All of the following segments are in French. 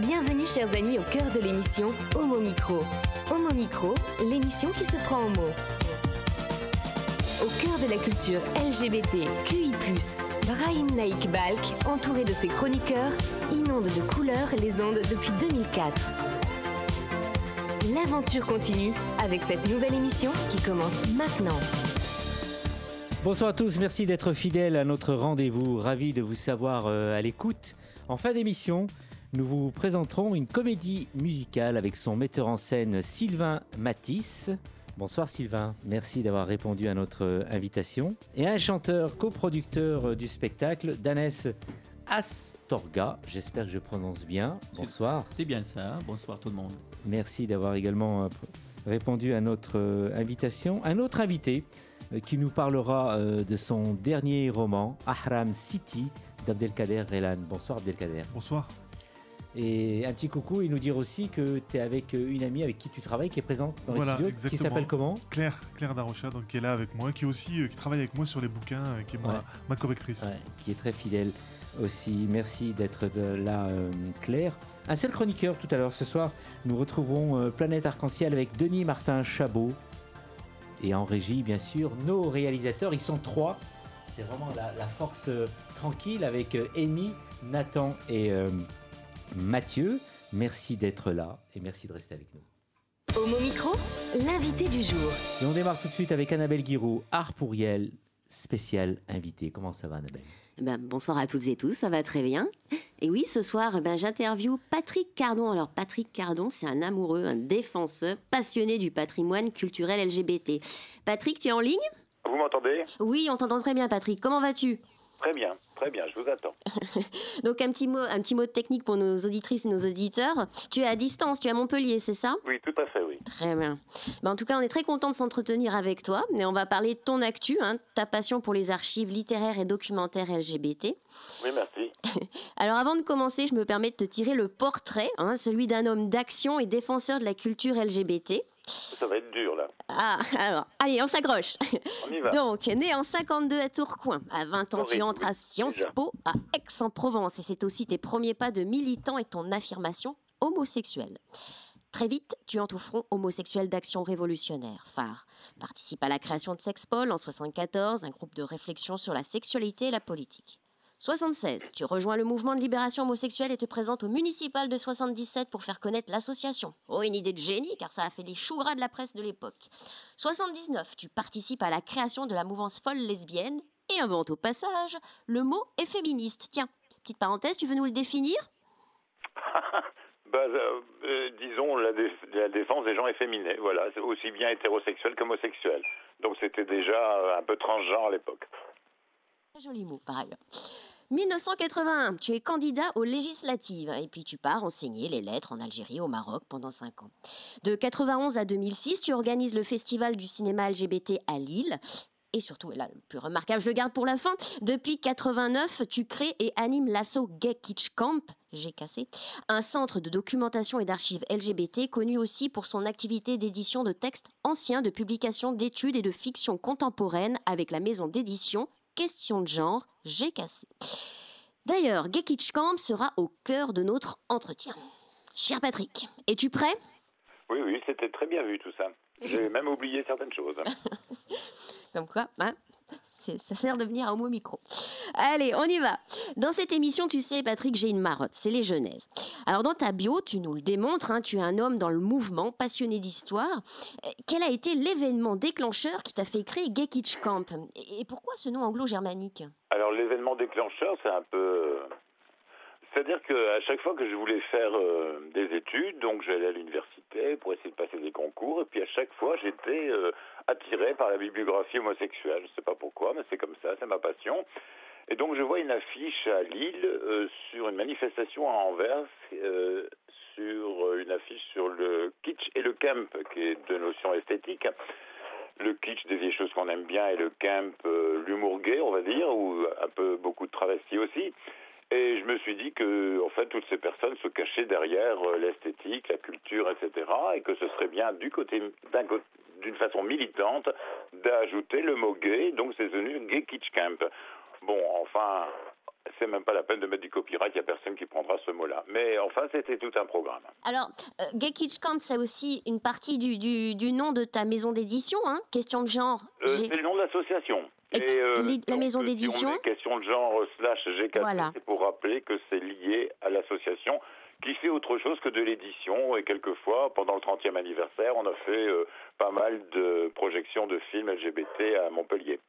Bienvenue chers amis au cœur de l'émission Homo Micro. Homo Micro, l'émission qui se prend en mots. Au cœur de la culture LGBT, QI+, Brahim Naik Balk, entouré de ses chroniqueurs, inonde de couleurs les ondes depuis 2004. L'aventure continue avec cette nouvelle émission qui commence maintenant. Bonsoir à tous, merci d'être fidèles à notre rendez-vous. Ravi de vous savoir à l'écoute. En fin d'émission, nous vous présenterons une comédie musicale avec son metteur en scène Sylvain Matisse. Bonsoir Sylvain, merci d'avoir répondu à notre invitation. Et un chanteur coproducteur du spectacle, Danès Astorga, j'espère que je prononce bien. Bonsoir. C'est bien ça, bonsoir tout le monde. Merci d'avoir également répondu à notre invitation. Un autre invité qui nous parlera de son dernier roman, Ahram City, d'Abdelkader Relan. Bonsoir Abdelkader. Bonsoir. Et un petit coucou et nous dire aussi que tu es avec une amie avec qui tu travailles, qui est présente dans les studios, exactement. qui s'appelle comment ? Claire Darocha, donc qui est là avec moi, qui est aussi qui travaille avec moi sur les bouquins, qui est ma correctrice. Ouais, qui est très fidèle aussi. Merci d'être là, Claire. Un seul chroniqueur tout à l'heure. Ce soir, nous retrouvons Planète Arc-en-Ciel avec Denis Martin Chabot. Et en régie, bien sûr, nos réalisateurs, ils sont 3. C'est vraiment la force tranquille avec Amy, Nathan et Mathieu. Merci d'être là et merci de rester avec nous. Homo Micro, l'invité du jour. Et on démarre tout de suite avec Annabelle Guiraud, Art pour Riel, spécial invité. Comment ça va Annabelle ? Bonsoir à toutes et tous, ça va très bien. Et oui, ce soir, j'interviewe Patrick Cardon. Alors Patrick Cardon, c'est un amoureux, un défenseur, passionné du patrimoine culturel LGBT. Patrick, tu es en ligne ? Vous m'entendez ? Oui, on t'entend très bien Patrick. Comment vas-tu ? Très bien, je vous attends. Donc un petit mot de technique pour nos auditrices et nos auditeurs. Tu es à distance, tu es à Montpellier, c'est ça ? Oui, tout à fait, oui. Très bien. En tout cas, on est très content de s'entretenir avec toi. Et on va parler de ton actu, ta passion pour les archives littéraires et documentaires LGBT. Oui, merci. Alors avant de commencer, je me permets de te tirer le portrait, celui d'un homme d'action et défenseur de la culture LGBT. Ça va être dur, là. Ah, alors, allez, on s'accroche. On y va. Donc, né en 52 à Tourcoing, à 20 ans, tu entres à Sciences Po, à Aix-en-Provence. Et c'est aussi tes premiers pas de militant et ton affirmation homosexuelle. Très vite, tu entres au Front homosexuel d'action révolutionnaire, phare. Participe à la création de Sexpol en 1974, un groupe de réflexion sur la sexualité et la politique. 76, tu rejoins le mouvement de libération homosexuelle et te présentes au municipal de 77 pour faire connaître l'association. Oh, une idée de génie, car ça a fait les choux gras de la presse de l'époque. 79, tu participes à la création de la mouvance folle lesbienne et inventes au passage le mot efféministe. Tiens, petite parenthèse, tu veux nous le définir ? Disons la défense des gens efféminés, voilà, c'est aussi bien hétérosexuel qu'homosexuel. Donc c'était déjà un peu transgenre à l'époque. Joli mot, par ailleurs. 1981, tu es candidat aux législatives et puis tu pars enseigner les lettres en Algérie, au Maroc, pendant 5 ans. De 91 à 2006, tu organises le festival du cinéma LGBT à Lille. Et surtout, là, le plus remarquable, je le garde pour la fin, depuis 89, tu crées et animes l'asso Gay Kitsch Camp, GKC, un centre de documentation et d'archives LGBT connu aussi pour son activité d'édition de textes anciens, de publication d'études et de fiction contemporaine avec la maison d'édition Question de genre, GKC. D'ailleurs, Gay Kitsch Camp sera au cœur de notre entretien. Cher Patrick, es-tu prêt ? Oui, c'était très bien vu tout ça. J'ai même oublié certaines choses. Comme quoi, ça sert de venir à Homo Micro. Allez, on y va. Dans cette émission, tu sais, Patrick, j'ai une marotte, c'est les genèses. Alors, dans ta bio, tu nous le démontres, tu es un homme dans le mouvement, passionné d'histoire. Quel a été l'événement déclencheur qui t'a fait créer Gay Kitsch Camp ? Et pourquoi ce nom anglo-germanique ? Alors, l'événement déclencheur, c'est un peu... C'est-à-dire qu'à chaque fois que je voulais faire des études, donc j'allais à l'université pour essayer de passer des concours, et puis à chaque fois j'étais attiré par la bibliographie homosexuelle. Je ne sais pas pourquoi, mais c'est comme ça, c'est ma passion. Et donc je vois une affiche à Lille sur une manifestation à Anvers, sur une affiche sur le kitsch et le camp, qui est deux notions esthétiques. Le kitsch, des vieilles choses qu'on aime bien, et le camp, l'humour gay, on va dire, ou un peu beaucoup de travestis aussi. Et je me suis dit que, en fait, toutes ces personnes se cachaient derrière l'esthétique, la culture, etc., et que ce serait bien d'une façon militante d'ajouter le mot gay, donc c'est devenu Gay Kitsch Camp. Bon, enfin, c'est même pas la peine de mettre du copyright, il n'y a personne qui prendra ce mot-là. Mais enfin, c'était tout un programme. Alors, Gay Kitschkamp, c'est aussi une partie du nom de ta maison d'édition, hein? Question de genre. C'est le nom de l'association. Et la maison Si d'édition on met question de genre /GKC, Voilà. c'est pour rappeler que c'est lié à l'association qui fait autre chose que de l'édition. Et quelquefois, pendant le 30e anniversaire, on a fait pas mal de projections de films LGBT à Montpellier.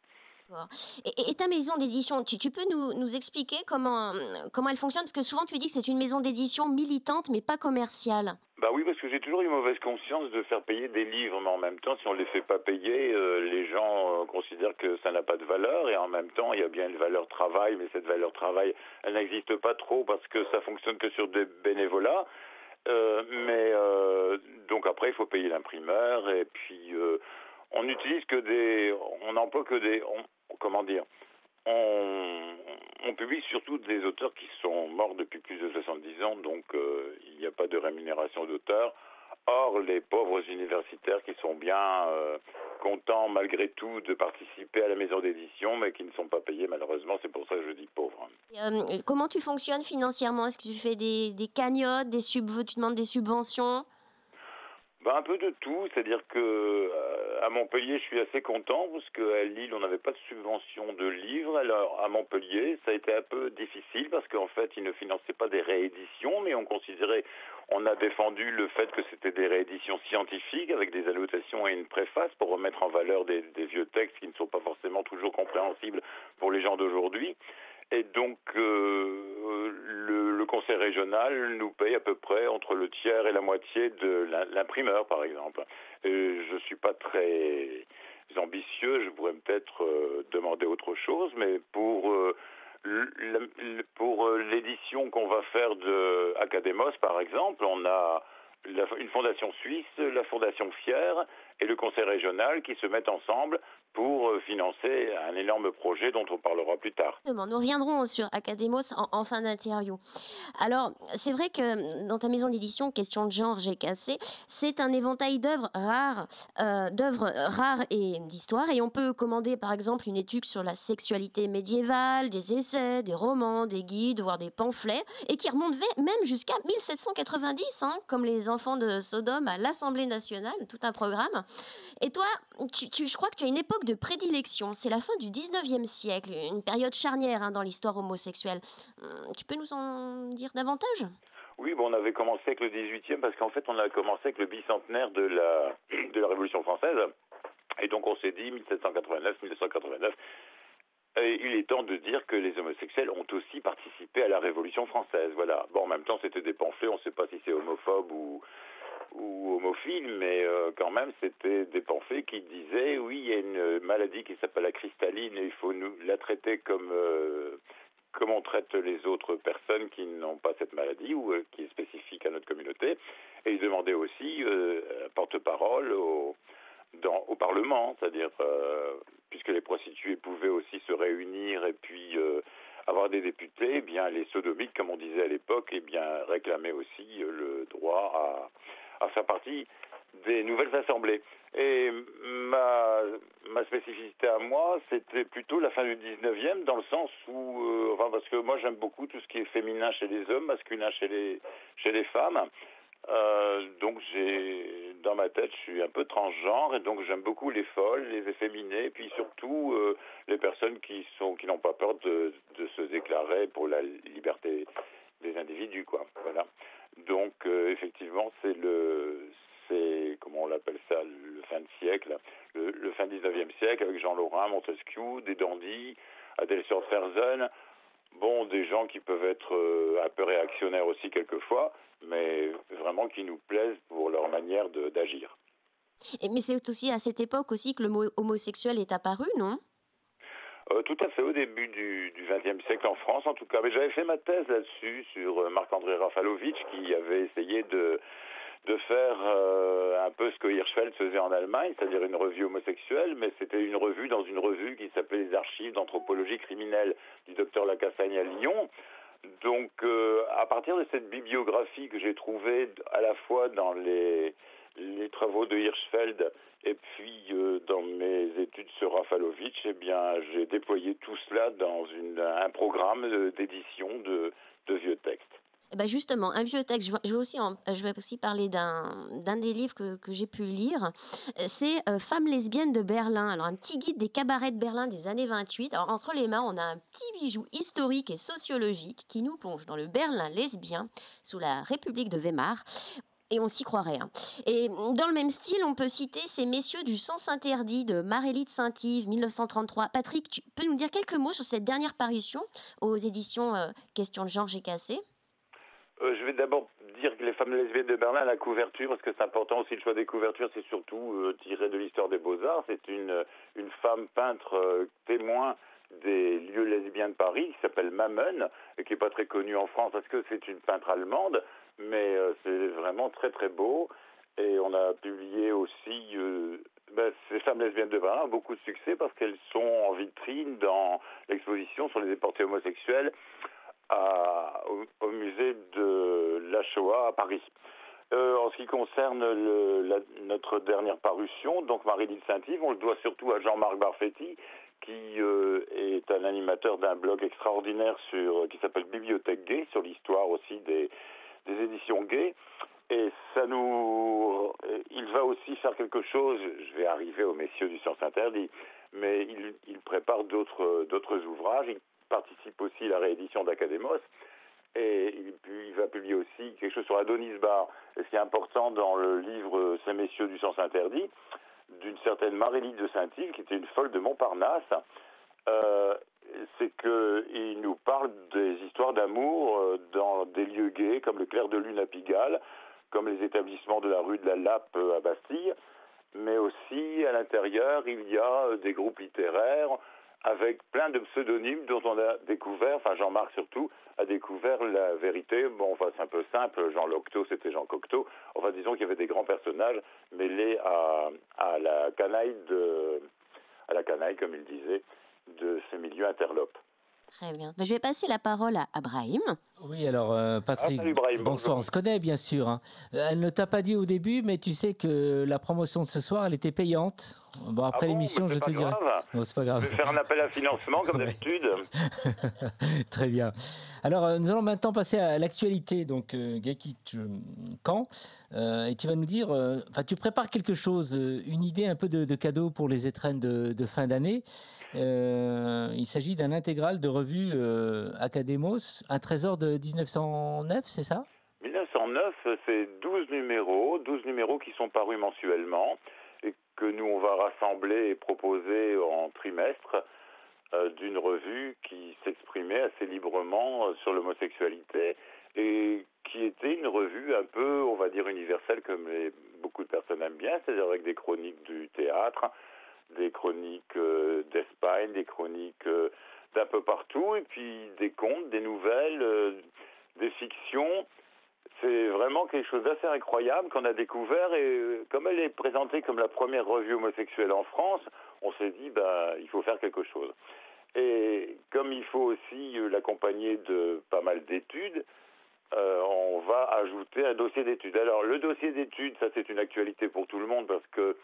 Et ta maison d'édition, tu peux nous expliquer comment elle fonctionne? Parce que souvent tu dis que c'est une maison d'édition militante mais pas commerciale. Bah oui, parce que j'ai toujours eu mauvaise conscience de faire payer des livres, mais en même temps, si on ne les fait pas payer, les gens considèrent que ça n'a pas de valeur, et en même temps, il y a bien une valeur travail, mais cette valeur travail, elle n'existe pas trop parce que ça fonctionne que sur des bénévolats. Donc après, il faut payer l'imprimeur, et puis on n'utilise que on n'emploie que comment dire, on publie surtout des auteurs qui sont morts depuis plus de 70 ans, donc il n'y a pas de rémunération d'auteur. Or, les pauvres universitaires qui sont bien contents malgré tout de participer à la maison d'édition, mais qui ne sont pas payés malheureusement, c'est pour ça que je dis pauvres. Comment tu fonctionnes financièrement? Est-ce que tu fais des cagnottes, tu demandes des subventions? Un peu de tout, c'est-à-dire que à Montpellier, je suis assez content parce qu'à Lille, on n'avait pas de subvention de livres. Alors à Montpellier, ça a été un peu difficile parce qu'en fait, ils ne finançaient pas des rééditions, mais on a défendu le fait que c'était des rééditions scientifiques avec des annotations et une préface pour remettre en valeur des vieux textes qui ne sont pas forcément toujours compréhensibles pour les gens d'aujourd'hui. Et donc, le conseil régional nous paye à peu près entre le tiers et la moitié de l'imprimeur, par exemple. Je ne suis pas très ambitieux, je pourrais peut-être demander autre chose, mais pour l'édition qu'on va faire de Academos, par exemple, on a une fondation suisse, la fondation Fier et le conseil régional qui se mettent ensemble pour financer un énorme projet dont on parlera plus tard. Nous reviendrons sur Academos en fin d'interview. Alors, c'est vrai que dans ta maison d'édition, Question de genre GKC, c'est un éventail d'œuvres rares et d'histoires. Et on peut commander, par exemple, une étude sur la sexualité médiévale, des essais, des romans, des guides, voire des pamphlets, et qui remontent même jusqu'à 1790, hein, comme les enfants de Sodome à l'Assemblée nationale, tout un programme. Et toi, je crois que tu as une époque de prédilection. C'est la fin du 19e siècle, une période charnière, hein, dans l'histoire homosexuelle. Tu peux nous en dire davantage? Oui, on avait commencé avec le 18e parce qu'en fait, on a commencé avec le bicentenaire de la Révolution française. Et donc, on s'est dit 1789. Et il est temps de dire que les homosexuels ont aussi participé à la Révolution française. Voilà. En même temps, c'était des pamphlets. On ne sait pas si c'est homophobe ou homophile, mais quand même, c'était des pamphlets qui disaient, oui, il y a une maladie qui s'appelle la cristalline et il faut la traiter comme on traite les autres personnes qui n'ont pas cette maladie ou qui est spécifique à notre communauté. Et ils demandaient aussi porte-parole au Parlement, c'est-à-dire, puisque les prostituées pouvaient aussi se réunir et puis avoir des députés, eh bien, les sodomites, comme on disait à l'époque, eh bien, réclamaient aussi le droit à faire partie des nouvelles assemblées. Et ma spécificité à moi, c'était plutôt la fin du 19e, dans le sens où, parce que moi j'aime beaucoup tout ce qui est féminin chez les hommes, masculin chez les femmes. Donc dans ma tête, je suis un peu transgenre et donc j'aime beaucoup les folles, les efféminés, puis surtout les personnes qui n'ont pas peur de se déclarer pour la liberté des individus, quoi. Voilà. Donc effectivement, c'est comment on l'appelle ça, le fin de siècle, le fin 19e siècle, avec Jean Lorrain, Montesquieu, des dandys, Adèle Sturfersen, des gens qui peuvent être un peu réactionnaires aussi quelquefois, mais vraiment qui nous plaisent pour leur manière d'agir. Mais c'est aussi à cette époque aussi que le mot homosexuel est apparu, non? Tout à fait, au début du XXe siècle en France, en tout cas. Mais j'avais fait ma thèse là-dessus, sur Marc-André Rafalovitch, qui avait essayé de faire un peu ce que Hirschfeld faisait en Allemagne, c'est-à-dire une revue homosexuelle, mais c'était une revue dans une revue qui s'appelait les Archives d'anthropologie criminelle du docteur Lacassagne à Lyon. Donc, à partir de cette bibliographie que j'ai trouvée à la fois dans les travaux de Hirschfeld Et puis, dans mes études sur Rafalovic, eh bien, j'ai déployé tout cela dans un programme d'édition de vieux textes. Eh ben justement, un vieux texte, je vais aussi parler d'un des livres que j'ai pu lire. C'est Femmes lesbiennes de Berlin. Alors, un petit guide des cabarets de Berlin des années 28. Alors, entre les mains, on a un petit bijou historique et sociologique qui nous plonge dans le Berlin lesbien sous la République de Weimar. Et on s'y croirait. Hein. Et dans le même style, on peut citer ces messieurs du sens interdit de Marélie de Saint-Yves, 1933. Patrick, tu peux nous dire quelques mots sur cette dernière parution aux éditions Question de genre GKC? Je vais d'abord dire que les femmes lesbiennes de Berlin, la couverture, parce que c'est important aussi le choix des couvertures, c'est surtout tiré de l'histoire des Beaux-Arts. C'est une femme peintre témoin des lieux lesbiens de Paris, qui s'appelle Mamen, et qui n'est pas très connue en France parce que c'est une peintre allemande, mais c'est vraiment très très beau. Et on a publié aussi ces femmes lesbiennes de Berlin ont beaucoup de succès parce qu'elles sont en vitrine dans l'exposition sur les déportés homosexuels au musée de la Shoah à Paris. En ce qui concerne notre dernière parution, donc Marie-Lise Saint-Yves, on le doit surtout à Jean-Marc Barfetti, qui est un animateur d'un blog extraordinaire qui s'appelle Bibliothèque Gay, sur l'histoire aussi des éditions gays. Et il va aussi faire quelque chose, je vais arriver aux messieurs du Sens Interdit, mais il prépare d'autres ouvrages. Il participe aussi à la réédition d'Académos, et il va publier aussi quelque chose sur Adonis Bar. Et ce qui est important dans le livre Ces messieurs du Sens Interdit, d'une certaine Marélie de Saint-Yves, qui était une folle de Montparnasse, c'est qu'il nous parle des histoires d'amour dans des lieux gays, comme le Clair de Lune à Pigalle, comme les établissements de la rue de la Lappe à Bastille, mais aussi à l'intérieur, il y a des groupes littéraires avec plein de pseudonymes dont on a découvert, enfin Jean-Marc surtout, a découvert la vérité. Bon, enfin c'est un peu simple, Jean Locteau c'était Jean Cocteau, enfin disons qu'il y avait des grands personnages mêlés à la canaille, comme il disait, de ce milieu interlope. Très bien. Je vais passer la parole à Brahim. Oui, alors Patrick, salut Brahim, bonsoir, bonjour. on se connaît bien sûr. Hein. Elle ne t'a pas dit au début, mais tu sais que la promotion de ce soir, elle était payante. Bon, après l'émission, je te dirai. Non, c'est pas grave. Je vais faire un appel à financement, comme d'habitude. Très bien. Alors, nous allons maintenant passer à l'actualité, donc Gaki Camp. Et tu vas nous dire, tu prépares quelque chose, une idée un peu de cadeau pour les étrennes de fin d'année. Il s'agit d'un intégral de revue Académos, un trésor de 1909, c'est ça? 1909, c'est 12 numéros qui sont parus mensuellement et que nous on va rassembler et proposer en trimestre d'une revue qui s'exprimait assez librement sur l'homosexualité et qui était une revue un peu, on va dire, universelle comme beaucoup de personnes aiment bien, c'est-à-dire avec des chroniques du théâtre, des chroniques d'Espagne, des chroniques d'un peu partout, et puis des contes, des nouvelles, des fictions. C'est vraiment quelque chose d'assez incroyable qu'on a découvert, et comme elle est présentée comme la première revue homosexuelle en France, on s'est dit il faut faire quelque chose. Et comme il faut aussi l'accompagner de pas mal d'études, on va ajouter un dossier d'études. Alors le dossier d'études, ça c'est une actualité pour tout le monde parce que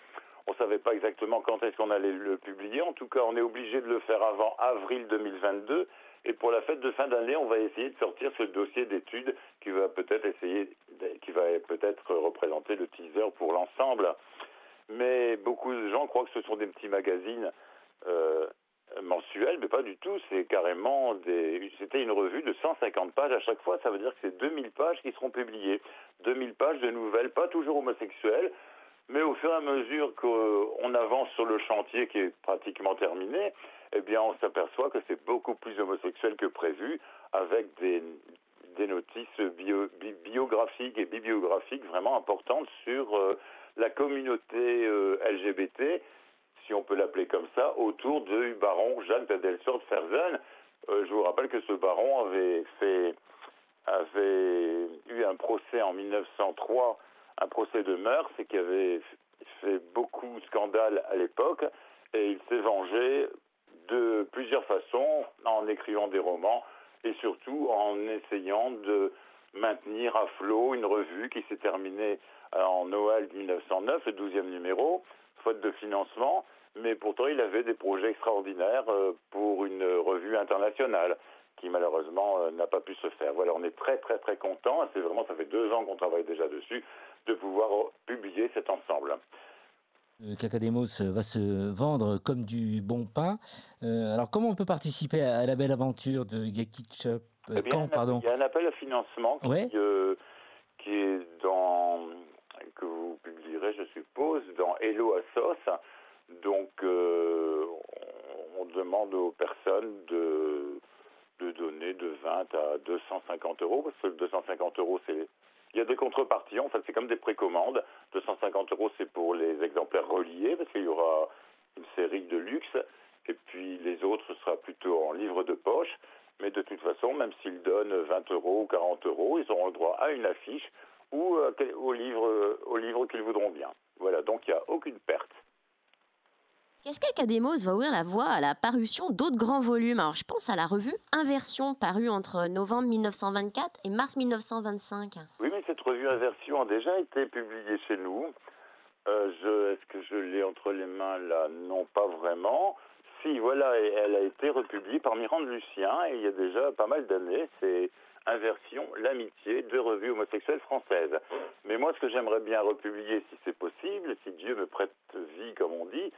on ne savait pas exactement quand est-ce qu'on allait le publier. En tout cas, on est obligé de le faire avant avril 2022. Et pour la fête de fin d'année, on va essayer de sortir ce dossier d'études qui va peut-être représenter le teaser pour l'ensemble. Mais beaucoup de gens croient que ce sont des petits magazines mensuels, mais pas du tout. C'est carrément c'était une revue de 150 pages à chaque fois. Ça veut dire que c'est 2000 pages qui seront publiées. 2000 pages de nouvelles, pas toujours homosexuelles. Mais au fur et à mesure qu'on avance sur le chantier qui est pratiquement terminé, eh bien, on s'aperçoit que c'est beaucoup plus homosexuel que prévu, avec des notices biographiques et bibliographiques vraiment importantes sur la communauté LGBT, si on peut l'appeler comme ça, autour du baron Jacques d'Adelsort-Fersen. Je vous rappelle que ce baron avait eu un procès en 1903, un procès de mœurs, et qui avait fait beaucoup de scandales à l'époque, et il s'est vengé de plusieurs façons, en écrivant des romans, et surtout en essayant de maintenir à flot une revue qui s'est terminée en Noël 1909, le 12e numéro, faute de financement, mais pourtant il avait des projets extraordinaires pour une revue internationale qui malheureusement n'a pas pu se faire. Voilà, on est très très très content, ça fait 2 ans qu'on travaille déjà dessus, de pouvoir publier cet ensemble. Cacadémos va se vendre comme du bon pain. Alors, comment on peut participer à la belle aventure de Geki Shop Eh bien, il y a un appel à financement qui est que vous publierez, je suppose, dans Hello Assos. Donc, on demande aux personnes de donner de 20 à 250 euros, parce que 250 euros, il y a des contreparties, en fait, c'est comme des précommandes. 250 euros, c'est pour les exemplaires reliés, parce qu'il y aura une série de luxe, et puis les autres, ce sera plutôt en livre de poche. Mais de toute façon, même s'ils donnent 20 euros ou 40 euros, ils auront le droit à une affiche ou au livre qu'ils voudront bien. Voilà, donc il n'y a aucune perte. Qu'est-ce qu'Académos va ouvrir la voie à la parution d'autres grands volumes? Alors, je pense à la revue Inversion, parue entre novembre 1924 et mars 1925. Oui, mais cette revue Inversion a déjà été publiée chez nous. Est-ce que je l'ai entre les mains là? Non, pas vraiment. Si, voilà, elle a été republiée par Mirande Lucien, et il y a déjà pas mal d'années. C'est Inversion, l'amitié, 2 revues homosexuelles françaises. Mais moi, ce que j'aimerais bien republier, si c'est possible, si Dieu me prête vie, comme on dit,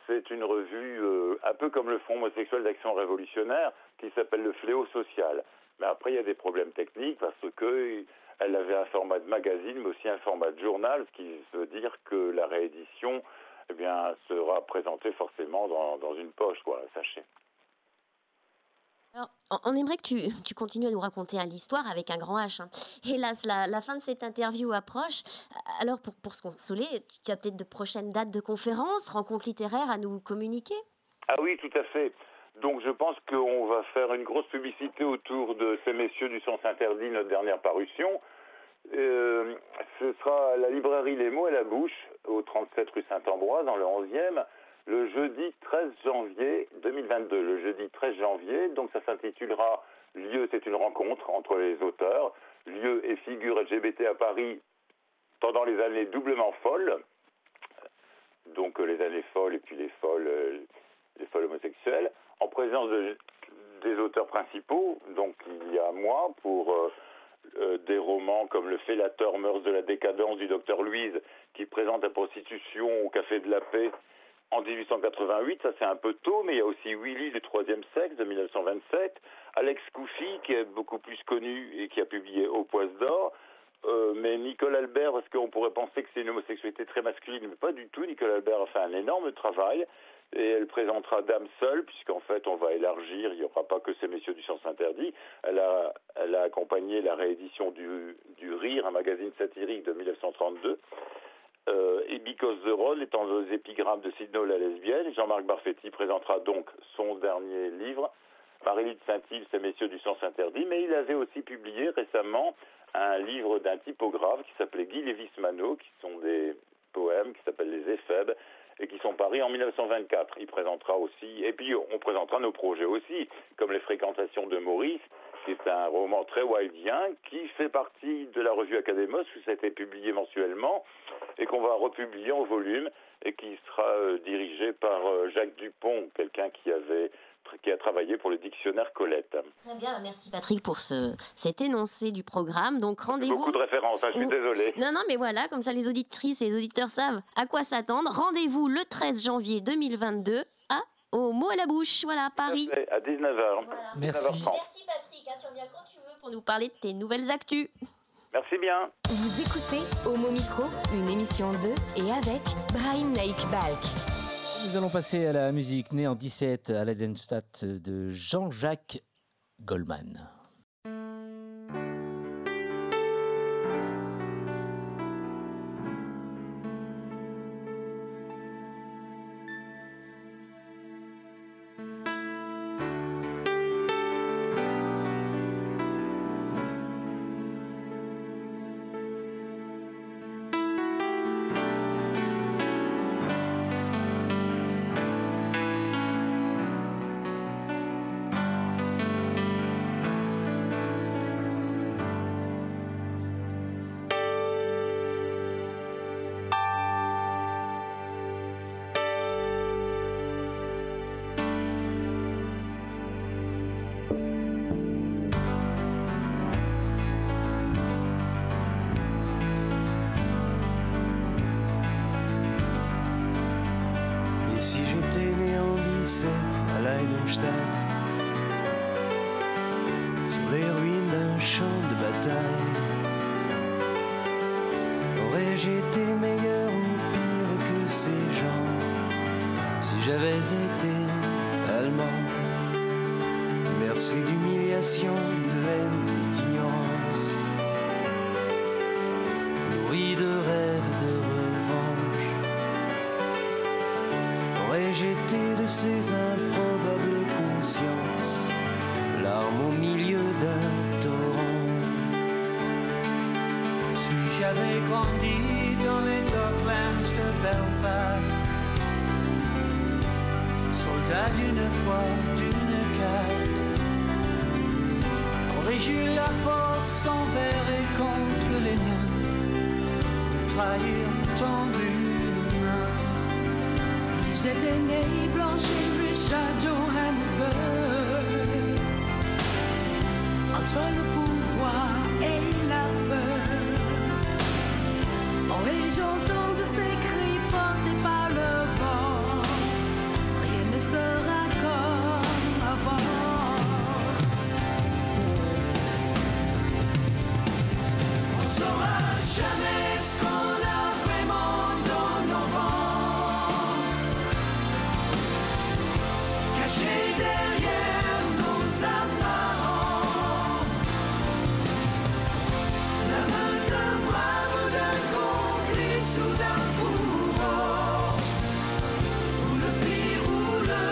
c'est une revue un peu comme le Fonds homosexuel d'action révolutionnaire, qui s'appelle le Fléau social. Mais après, il y a des problèmes techniques, parce que elle avait un format de magazine, mais aussi un format de journal, ce qui veut dire que la réédition sera présentée forcément dans une poche, quoi, sachez. Alors, on aimerait que tu continues à nous raconter l'histoire avec un grand H. Hélas, la fin de cette interview approche. Alors, pour se consoler, tu as peut-être de prochaines dates de conférences, rencontres littéraires à nous communiquer? Ah oui, tout à fait. Donc je pense qu'on va faire une grosse publicité autour de ces messieurs du Sens Interdit, notre dernière parution. Ce sera à la librairie Les Mots et la Bouche, au 37 rue Saint-Ambroise, dans le 11e, le jeudi 13 janvier 2022. Le jeudi 13 janvier, donc ça s'intitulera « Lieu, c'est une rencontre entre les auteurs », lieu et figure LGBT à Paris pendant les années doublement folles, donc les années folles et puis les folles homosexuelles, en présence des auteurs principaux. Donc il y a moi pour des romans comme Le Félateur, Mœurs de la décadence du docteur Louise, qui présente la prostitution au Café de la Paix en 1888, ça c'est un peu tôt, mais il y a aussi Willy du troisième sexe de 1927, Alex Couffy qui est beaucoup plus connu et qui a publié Au Poisse d'Or, mais Nicole Albert, parce qu'on pourrait penser que c'est une homosexualité très masculine, mais pas du tout. Nicole Albert a fait un énorme travail, et elle présentera Dame seule, puisqu'en fait on va élargir, il n'y aura pas que ces messieurs du Sens Interdit. Elle a accompagné la réédition du Rire, un magazine satirique de 1932. Et Because the Roll étant aux épigrammes de Sidney la lesbienne. Jean-Marc Barfetti présentera donc son dernier livre, Marie-Lise Saint-Yves, ces messieurs du Sens Interdit, mais il avait aussi publié récemment un livre d'un typographe qui s'appelait Guy Lévis-Manot, qui sont des poèmes qui s'appellent Les Éphèbes, et qui sont parus en 1924. Il présentera aussi, et puis on présentera nos projets aussi, comme Les Fréquentations de Maurice, qui est un roman très wildien, qui fait partie de la revue Académos, où ça a été publié mensuellement, et qu'on va republier en volume, et qui sera dirigé par Jacques Dupont, quelqu'un qui a travaillé pour le dictionnaire Colette. Très bien, merci Patrick pour cet énoncé du programme. Donc rendez-vous. Beaucoup de références, je suis désolé. Non, mais voilà, comme ça les auditrices et les auditeurs savent à quoi s'attendre. Rendez-vous le 13 janvier 2022 au Mot à la Bouche, voilà, à Paris. À 19h. Voilà. Merci. 19h30. Merci Patrick, tu reviens quand tu veux pour nous parler de tes nouvelles actus. Merci bien. Vous écoutez Homo Micro, une émission de et avec Brahim Naik Balk. Nous allons passer à la musique née en 17 à l'Edenstadt de Jean-Jacques Goldman. 17 à Leidenstadt, sur les ruines d'un champ de bataille. Aurais-je été meilleur ou pire que ces gens si j'avais été allemand? Bercé d'humiliation, de haine, d'ignorance, nourri de rêves de revanche. Aurais-je été de ces improbables consciences, larmes au milieu d'un torrent? Si j'avais grandi dans les Docklands de Belfast, soldat d'une foi, d'une caste, aurais-je eu la force envers et contre les miens de trahir tendu une main? Si j'étais né blanche et riche à Johannesburg, entre le pouvoir et la peur, aurais-je entendu ces cris portés par le vent? Rien ne sera comme avant. On saura jamais ce qu'on a vraiment dans nos ventres, caché derrière nos apparences. La main d'un brave ou d'un complice ou d'un bourreau, ou le pire ou le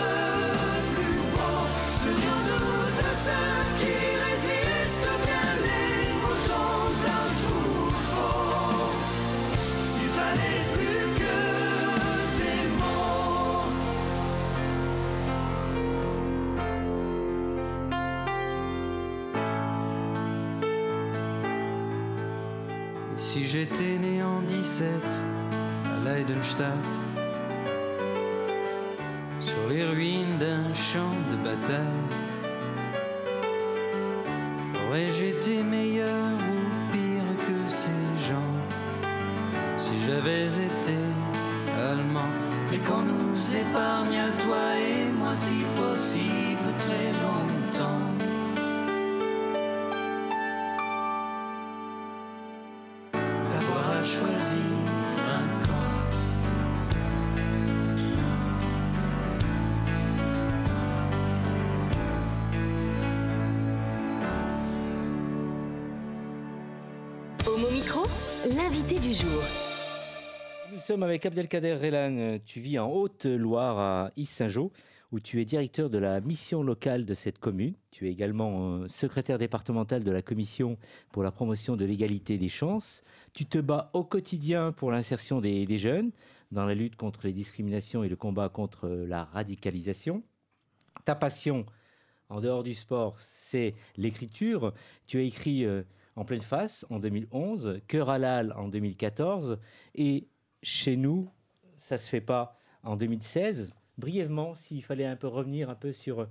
plus beau, serions-nous de ceux qui résistent bien les moutons d'un troupeau? S'il fallait plus que des mots. Et si j'étais né en 17 à Leidenstadt, sur les ruines d'un champ de bataille, aurais-je été meilleur ou pire que ces gens si j'avais été allemand? Et qu'on nous épargne à toi et moi, si possible, très longtemps. D'avoir à choisir un camp. Homo Micro, l'invité du jour. Nous sommes avec Abdelkader Relan. Tu vis en Haute-Loire à Ys-Saint-Jean, où tu es directeur de la mission locale de cette commune. Tu es également secrétaire départemental de la commission pour la promotion de l'égalité des chances. Tu te bats au quotidien pour l'insertion des jeunes dans la lutte contre les discriminations et le combat contre la radicalisation. Ta passion, en dehors du sport, c'est l'écriture. Tu as écrit En pleine face en 2011, Cœur halal en 2014 et Chez nous, ça se fait pas en 2016. Brièvement, s'il fallait un peu revenir un peu sur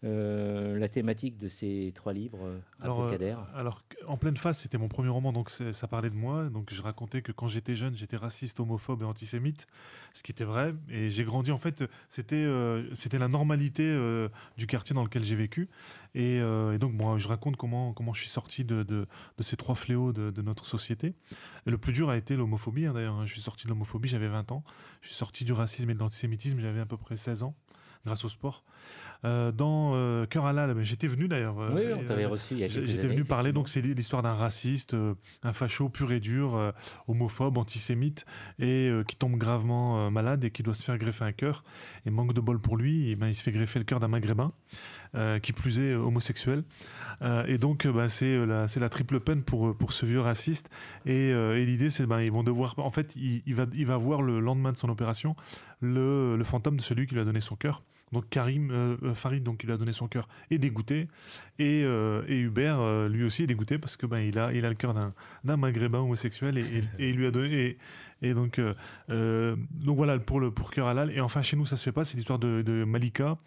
la thématique de ces trois livres, Abdelkader. Alors, En pleine face, c'était mon premier roman, donc ça parlait de moi. Donc, je racontais que quand j'étais jeune, j'étais raciste, homophobe et antisémite, ce qui était vrai. Et j'ai grandi, en fait, c'était la normalité du quartier dans lequel j'ai vécu. Et donc, moi, je raconte comment je suis sorti de ces trois fléaux de notre société. Et le plus dur a été l'homophobie, hein, d'ailleurs. Je suis sorti de l'homophobie, j'avais 20 ans. Je suis sorti du racisme et de l'antisémitisme, j'avais à peu près 16 ans. Grâce au sport. Dans Cœur halal, j'étais venu d'ailleurs. Oui, on t'avait reçu il y a quelques années. J'étais venu parler, donc c'est l'histoire d'un raciste, un facho pur et dur, homophobe, antisémite, et qui tombe gravement malade et qui doit se faire greffer un cœur. Et manque de bol pour lui, il se fait greffer le cœur d'un maghrébin, qui plus est homosexuel. Et donc c'est la triple peine pour ce vieux raciste. Et l'idée, c'est ils vont devoir. En fait, il va voir le lendemain de son opération le fantôme de celui qui lui a donné son cœur. Donc Farid, donc il lui a donné son cœur, est dégoûté, et Hubert, lui aussi est dégoûté parce que il a le cœur d'un maghrébin homosexuel et il lui a donné et donc voilà pour Cœur halal. Et enfin Chez nous ça se fait pas, c'est l'histoire de Malika,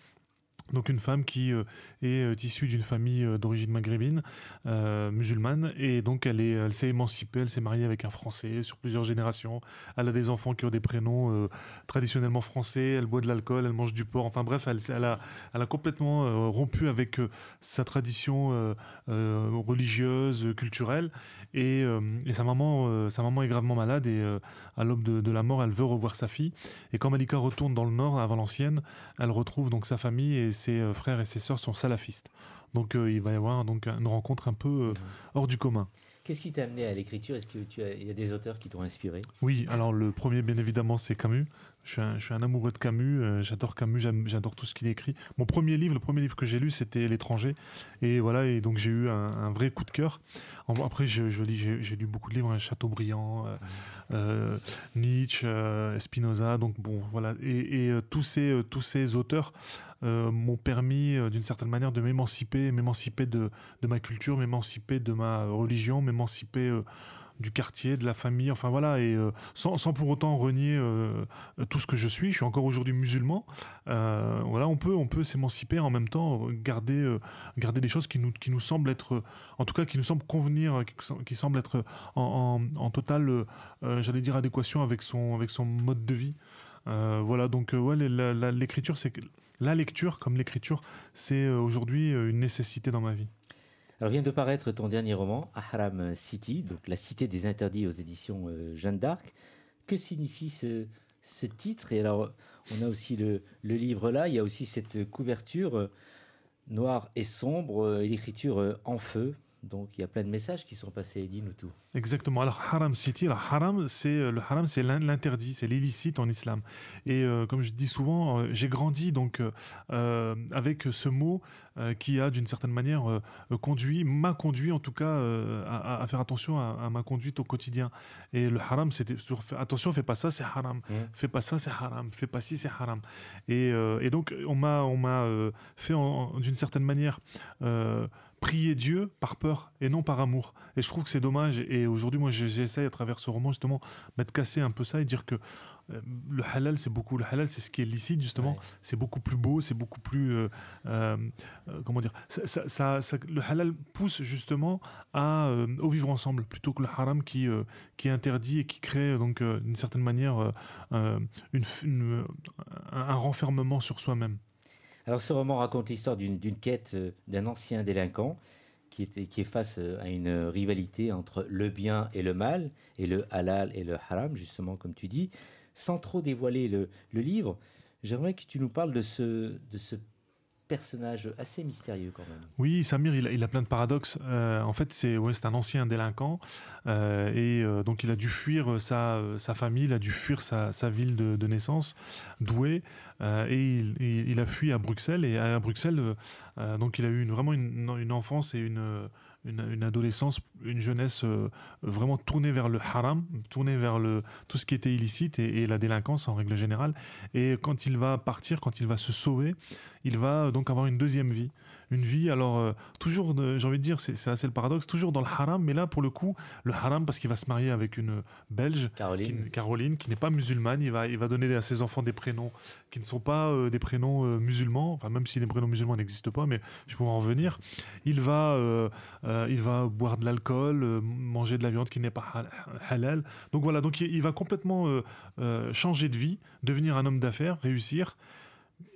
Donc une femme qui est issue d'une famille d'origine maghrébine, musulmane, et donc elle s'est émancipée, elle s'est mariée avec un Français sur plusieurs générations. Elle a des enfants qui ont des prénoms traditionnellement français, elle boit de l'alcool, elle mange du porc, enfin bref, elle a complètement rompu avec sa tradition religieuse, culturelle, et sa maman est gravement malade, et à l'aube de la mort, elle veut revoir sa fille. Et quand Malika retourne dans le nord, à Valenciennes, elle retrouve donc sa famille, et ses frères et ses sœurs sont salafistes. Donc il va y avoir donc une rencontre un peu hors du commun. Qu'est-ce qui t'a amené à l'écriture? Est-ce qu'il y a des auteurs qui t'ont inspiré? Oui, alors le premier, bien évidemment, c'est Camus. Je suis un amoureux de Camus, j'adore Camus, j'adore tout ce qu'il écrit. Le premier livre que j'ai lu, c'était L'étranger. Et voilà, et donc j'ai eu un vrai coup de cœur. Après, j'ai lu beaucoup de livres, hein, Chateaubriand, Nietzsche, Spinoza. Donc bon, voilà. Et tous ces auteurs m'ont permis, d'une certaine manière, de m'émanciper de ma culture, m'émanciper de ma religion, m'émanciper du quartier, de la famille, enfin voilà, et sans pour autant renier tout ce que je suis. Je suis encore aujourd'hui musulman. Voilà, on peut s'émanciper, en même temps garder des choses qui nous semblent être, en tout cas qui nous semblent convenir, qui semblent être en totale, j'allais dire, adéquation avec son mode de vie. Voilà, donc ouais, l'écriture, c'est la lecture comme l'écriture, c'est aujourd'hui une nécessité dans ma vie. Alors vient de paraître ton dernier roman, Ahram City, donc La Cité des Interdits aux éditions Jeanne d'Arc. Que signifie ce titre? Et alors, on a aussi le livre là, il y a aussi cette couverture noire et sombre, et l'écriture en feu. Donc il y a plein de messages qui sont passés, dis-nous tout. Exactement. Alors Haram City, le haram c'est l'interdit, c'est l'illicite en islam. Et comme je dis souvent, j'ai grandi donc avec ce mot qui a d'une certaine manière m'a conduit en tout cas à faire attention à ma conduite au quotidien. Et le haram, c'était toujours attention, fais pas ça, c'est haram. Fais pas ça, c'est haram. Fais pas ci, c'est haram. Et donc on m'a fait d'une certaine manière prier Dieu par peur et non par amour. Et je trouve que c'est dommage. Et aujourd'hui, moi, j'essaye à travers ce roman justement de casser un peu ça et dire que le halal, c'est ce qui est licite justement. Ouais. C'est beaucoup plus beau, c'est beaucoup plus comment dire. Le halal pousse justement au vivre ensemble plutôt que le haram qui est interdit et qui crée donc d'une certaine manière un renfermement sur soi-même. Alors ce roman raconte l'histoire d'une quête d'un ancien délinquant qui est face à une rivalité entre le bien et le mal, et le halal et le haram, justement comme tu dis. Sans trop dévoiler le livre, j'aimerais que tu nous parles de ce personnage assez mystérieux quand même. Oui, Samir, il a plein de paradoxes. En fait, c'est un ancien délinquant et donc il a dû fuir sa famille, il a dû fuir sa ville de naissance, Douai, et il a fui à Bruxelles. Et à Bruxelles, donc il a eu vraiment une enfance et une adolescence, une jeunesse vraiment tournée vers le haram, tournée vers tout ce qui était illicite et la délinquance en règle générale. Et quand il va partir, quand il va se sauver, il va donc avoir une deuxième vie. Une vie, alors, toujours, j'ai envie de dire, c'est assez le paradoxe, toujours dans le haram, mais là, pour le coup, le haram, parce qu'il va se marier avec une Belge, Caroline, qui n'est pas musulmane. Il va donner à ses enfants des prénoms qui ne sont pas des prénoms musulmans, enfin, même si les prénoms musulmans n'existent pas, mais je pourrais en revenir. Il va boire de l'alcool, manger de la viande qui n'est pas halal. Donc voilà, donc il va complètement changer de vie, devenir un homme d'affaires, réussir.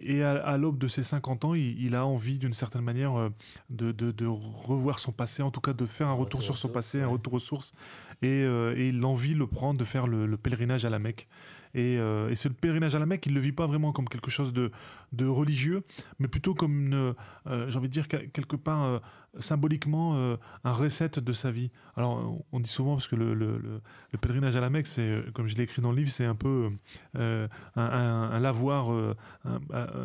Et à l'aube de ses 50 ans, il a envie d'une certaine manière de revoir son passé, en tout cas de faire un retour sur son passé, un retour aux sources. Et l'envie le prend de faire le pèlerinage à la Mecque. Et ce pèlerinage à la Mecque, il ne le vit pas vraiment comme quelque chose de religieux, mais plutôt comme j'ai envie de dire quelque part symboliquement un reset de sa vie. Alors on dit souvent, parce que le pèlerinage à la Mecque, c'est, comme je l'ai écrit dans le livre, c'est un peu un lavoir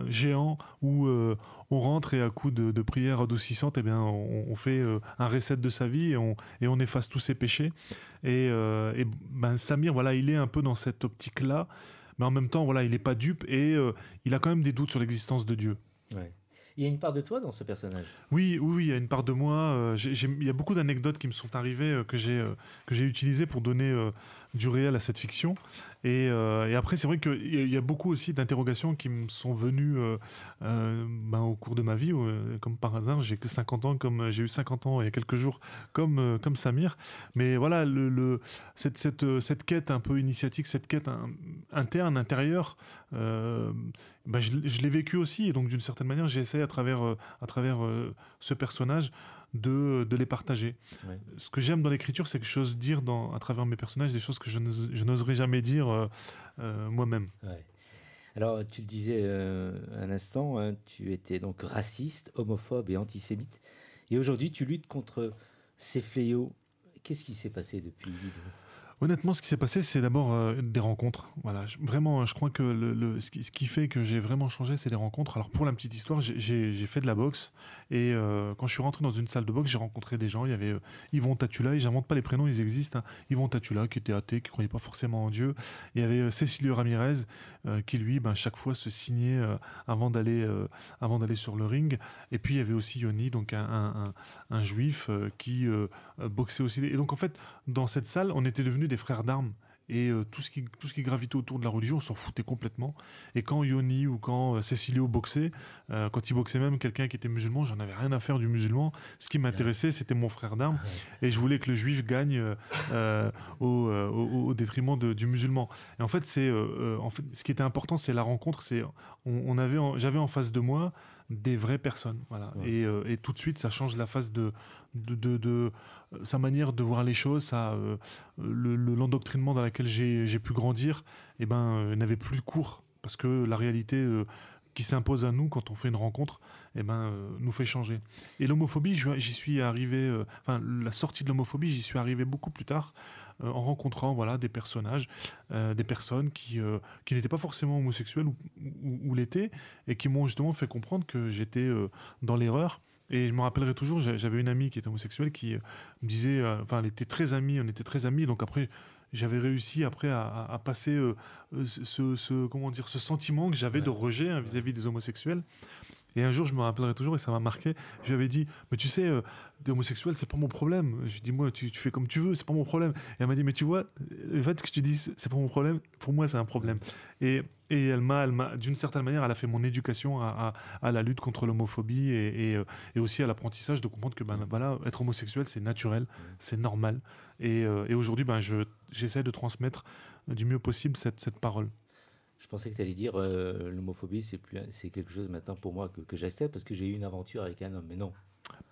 géant où on rentre et à coup de prières adoucissantes, eh bien, on fait un reset de sa vie et on efface tous ses péchés. Et Samir, voilà, il est un peu dans cette optique-là, mais en même temps, voilà, il n'est pas dupe et il a quand même des doutes sur l'existence de Dieu. Ouais. Il y a une part de toi dans ce personnage? Oui, il y a une part de moi. Il y a beaucoup d'anecdotes qui me sont arrivées, que j'ai utilisées pour donner du réel à cette fiction. Et après, c'est vrai qu'il y a beaucoup aussi d'interrogations qui me sont venues au cours de ma vie. Comme par hasard, j'ai que 50 ans, comme j'ai eu 50 ans il y a quelques jours, comme Samir. Mais voilà, cette quête un peu initiatique, cette quête interne, intérieure, je l'ai vécu aussi. Et donc, d'une certaine manière, j'ai essayé à travers ce personnage de les partager. Ouais. Ce que j'aime dans l'écriture, c'est que j'ose dire à travers mes personnages des choses que je n'oserais jamais dire moi-même. Ouais. Alors, tu le disais un instant, hein, tu étais donc raciste, homophobe et antisémite. Et aujourd'hui, tu luttes contre ces fléaux. Qu'est-ce qui s'est passé depuis ? Honnêtement, ce qui s'est passé, c'est d'abord des rencontres. Voilà, vraiment, je crois que ce qui fait que j'ai vraiment changé, c'est des rencontres. Alors, pour la petite histoire, j'ai fait de la boxe. Et quand je suis rentré dans une salle de boxe, j'ai rencontré des gens. Il y avait Yvon Tatula, et j'invente pas les prénoms, ils existent. Hein. Yvon Tatula, qui était athée, qui croyait pas forcément en Dieu. Il y avait Cecilio Ramirez, qui lui, chaque fois se signait avant d'aller sur le ring. Et puis, il y avait aussi Yoni, donc un juif qui boxait aussi. Et donc, en fait, dans cette salle, on était devenus des frères d'armes. Et tout ce qui gravitait autour de la religion, on s'en foutait complètement. Et quand Yoni ou quand Cecilio boxait, quand il boxait même quelqu'un qui était musulman, j'en avais rien à faire du musulman. Ce qui m'intéressait, c'était mon frère d'armes. Et je voulais que le juif gagne au détriment du musulman. Et en fait, ce qui était important, c'est la rencontre. J'avais en face de moi des vraies personnes. Voilà. Ouais. Et tout de suite, ça change la face de sa manière de voir les choses, l'endoctrinement dans lequel j'ai pu grandir, n'avait plus cours, parce que la réalité qui s'impose à nous quand on fait une rencontre, nous fait changer. Et l'homophobie, j'y suis arrivé, la sortie de l'homophobie, j'y suis arrivé beaucoup plus tard, en rencontrant des personnages, des personnes qui n'étaient pas forcément homosexuelles ou l'étaient, et qui m'ont justement fait comprendre que j'étais dans l'erreur. Et je me rappellerai toujours, j'avais une amie qui était homosexuelle qui me disait, elle était très amie, on était très amis, donc après j'avais réussi à passer ce sentiment que j'avais de rejet vis-à-vis des homosexuels. Et un jour, je me rappellerai toujours, et ça m'a marqué, je lui avais dit, mais tu sais, t'es homosexuel, c'est pas mon problème. Je lui ai dit, moi, tu fais comme tu veux, c'est pas mon problème. Et elle m'a dit, mais tu vois, le fait que tu dises, c'est pas mon problème, pour moi, c'est un problème. Et elle m'a, d'une certaine manière, elle a fait mon éducation à la lutte contre l'homophobie et aussi à l'apprentissage de comprendre que être homosexuel, c'est naturel, c'est normal. Et aujourd'hui, j'essaie de transmettre du mieux possible cette parole. Je pensais que tu allais dire l'homophobie, c'est quelque chose maintenant pour moi que j'accepte parce que j'ai eu une aventure avec un homme, mais non.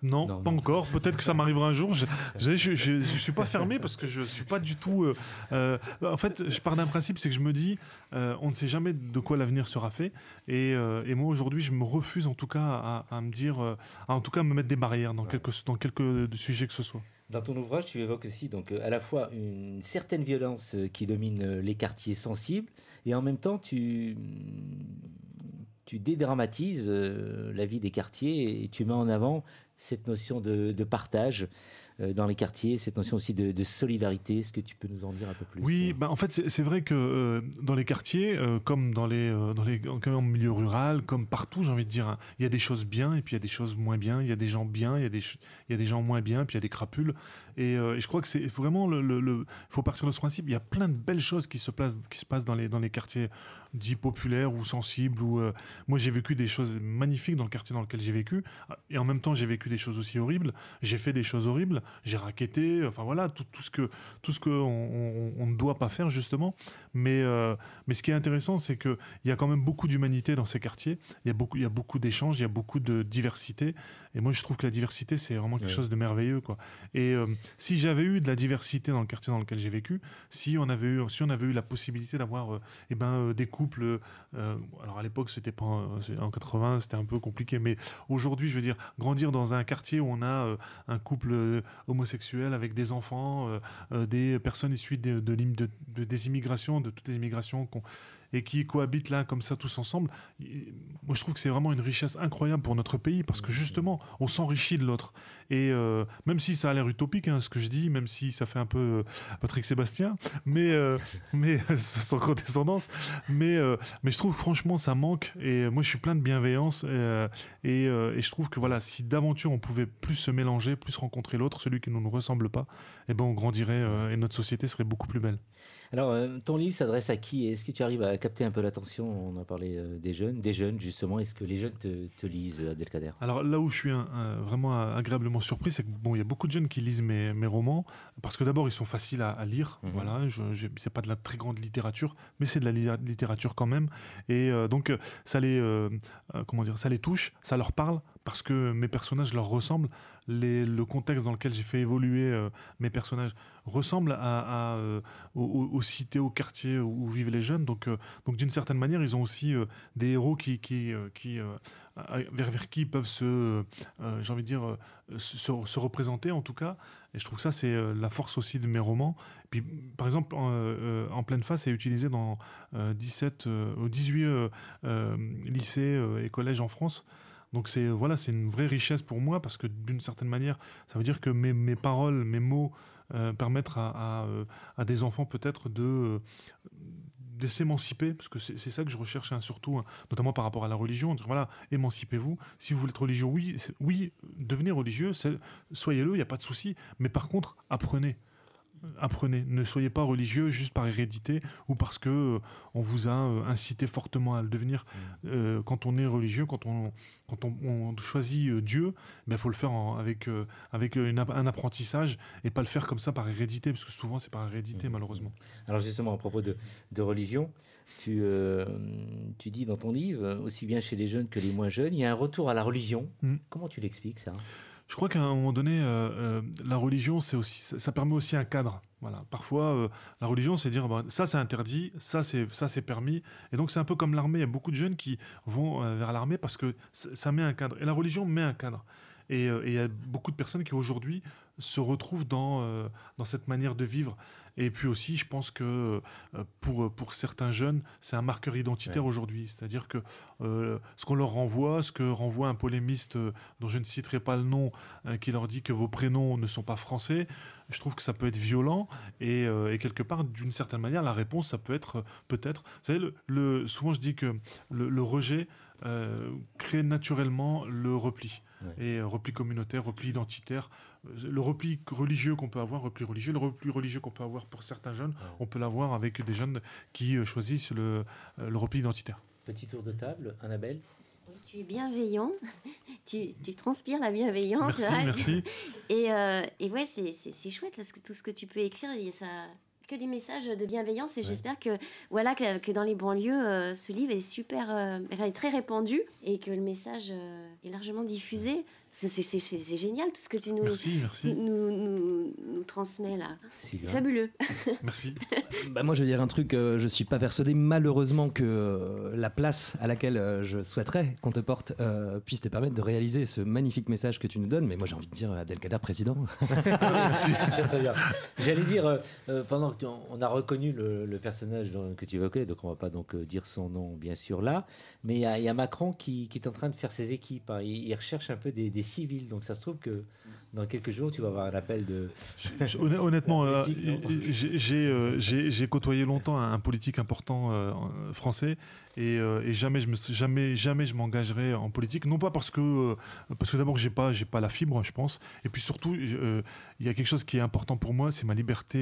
Non, pas encore. Peut-être que ça m'arrivera un jour. Je suis pas fermé parce que je suis pas du tout. En fait, je pars d'un principe, c'est que je me dis, on ne sait jamais de quoi l'avenir sera fait. Et moi aujourd'hui, je me refuse en tout cas à me dire, en tout cas à me mettre des barrières dans quelques sujets que ce soit. Dans ton ouvrage, tu évoques aussi donc à la fois une certaine violence qui domine les quartiers sensibles, et en même temps tu dédramatises la vie des quartiers et tu mets en avant cette notion de partage dans les quartiers, cette notion aussi de solidarité. Est-ce que tu peux nous en dire un peu plus ? Oui, en fait, c'est vrai que dans les quartiers, comme dans en milieu rural, comme partout, j'ai envie de dire, hein, il y a des choses bien et puis il y a des choses moins bien. Il y a des gens bien, il y a des gens moins bien, puis il y a des crapules. Et je crois que c'est vraiment il faut partir de ce principe. Il y a plein de belles choses qui se passent dans les quartiers dits populaires ou sensibles. Moi, j'ai vécu des choses magnifiques dans le quartier dans lequel j'ai vécu. Et en même temps, j'ai vécu des choses aussi horribles. J'ai fait des choses horribles. J'ai racketté, tout ce que on ne doit pas faire justement. Mais ce qui est intéressant, c'est qu'il y a quand même beaucoup d'humanité dans ces quartiers. Il y a beaucoup d'échanges, il y a beaucoup de diversité. Et moi, je trouve que la diversité, c'est vraiment quelque chose de merveilleux, quoi. Et si j'avais eu de la diversité dans le quartier dans lequel j'ai vécu, si on avait eu la possibilité d'avoir des couples, alors à l'époque, c'était pas en 80, c'était un peu compliqué, mais aujourd'hui, je veux dire, grandir dans un quartier où on a un couple homosexuel avec des enfants, des personnes issues des immigrations, de toutes les immigrations et qui cohabitent là comme ça tous ensemble. Moi je trouve que c'est vraiment une richesse incroyable pour notre pays parce que justement on s'enrichit de l'autre. Et même si ça a l'air utopique ce que je dis, même si ça fait un peu Patrick Sébastien, mais sans condescendance, mais je trouve franchement ça manque. Et moi je suis plein de bienveillance et je trouve que voilà, si d'aventure on pouvait plus se mélanger, plus rencontrer l'autre, celui qui ne nous ressemble pas, et ben on grandirait et notre société serait beaucoup plus belle. Alors, ton livre s'adresse à qui? Est-ce que tu arrives à capter un peu l'attention? On a parlé des jeunes justement. Est-ce que les jeunes te lisent, Abdelkader? Alors là où je suis vraiment agréablement surpris, c'est que bon, il y a beaucoup de jeunes qui lisent mes romans parce que d'abord ils sont faciles à lire. Voilà, c'est pas de la très grande littérature, mais c'est de la littérature quand même. Et donc ça les touche, ça leur parle parce que mes personnages leur ressemblent. Le contexte dans lequel j'ai fait évoluer mes personnages ressemble aux cités, aux quartiers où vivent les jeunes. Donc d'une certaine manière, ils ont aussi des héros vers qui ils peuvent j'ai envie de dire, se représenter en tout cas. Et je trouve que ça, c'est la force aussi de mes romans. Puis, par exemple, En pleine face est utilisé dans 18 lycées et collèges en France. Donc c'est une vraie richesse pour moi parce que d'une certaine manière, ça veut dire que mes paroles, mes mots permettent à des enfants peut-être de s'émanciper, parce que c'est ça que je recherche surtout, notamment par rapport à la religion. Dire, voilà, émancipez-vous. Si vous voulez être religieux, oui, devenez religieux, soyez-le, il n'y a pas de souci. Mais par contre, apprenez. Ne soyez pas religieux juste par hérédité ou parce que on vous a incité fortement à le devenir. Quand on est religieux, quand on choisit Dieu, il faut le faire avec un apprentissage et pas le faire comme ça par hérédité, parce que souvent c'est par hérédité malheureusement. Alors justement, à propos de religion, tu dis dans ton livre, aussi bien chez les jeunes que les moins jeunes, il y a un retour à la religion. Comment tu l'expliques ça? Je crois qu'à un moment donné, la religion, ça permet aussi un cadre. Voilà. Parfois, la religion, c'est dire ça c'est interdit, ça c'est permis. Et donc c'est un peu comme l'armée. Il y a beaucoup de jeunes qui vont vers l'armée parce que ça met un cadre. Et la religion met un cadre. Et il y a beaucoup de personnes qui aujourd'hui se retrouvent dans cette manière de vivre. Et puis aussi, je pense que pour certains jeunes, c'est un marqueur identitaire aujourd'hui. C'est-à-dire que ce qu'on leur renvoie, ce que renvoie un polémiste dont je ne citerai pas le nom, qui leur dit que vos prénoms ne sont pas français, je trouve que ça peut être violent. Et quelque part, d'une certaine manière, la réponse, ça peut être peut-être... Vous savez, souvent je dis que le rejet crée naturellement le repli. Et repli communautaire, repli identitaire, le repli religieux qu'on peut avoir, le repli religieux qu'on peut avoir pour certains jeunes, on peut l'avoir avec des jeunes qui choisissent le repli identitaire. Petit tour de table, Annabelle. Tu es bienveillant, tu transpires la bienveillance. Merci. Et ouais, c'est chouette là, tout ce que tu peux écrire, ça que des messages de bienveillance, et j'espère que dans les banlieues, ce livre est est très répandu et que le message est largement diffusé. C'est génial tout ce que tu nous transmets là. C'est fabuleux. Merci. Moi, je vais dire un truc. Je suis pas persuadé, malheureusement, que la place à laquelle je souhaiterais qu'on te porte puisse te permettre de réaliser ce magnifique message que tu nous donnes. Mais moi, j'ai envie de dire Abdelkader président. Merci. Très bien. J'allais dire, pendant que on a reconnu le personnage que tu évoquais, donc on va pas dire son nom bien sûr là, mais il y a Macron qui est en train de faire ses équipes. Hein. Il recherche un peu des civils, donc ça se trouve que dans quelques jours tu vas avoir un appel de... Honnêtement, j'ai côtoyé longtemps un politique important français et jamais je m'engagerai en politique, non pas parce que d'abord j'ai pas la fibre, je pense, et puis surtout il y a quelque chose qui est important pour moi, c'est ma liberté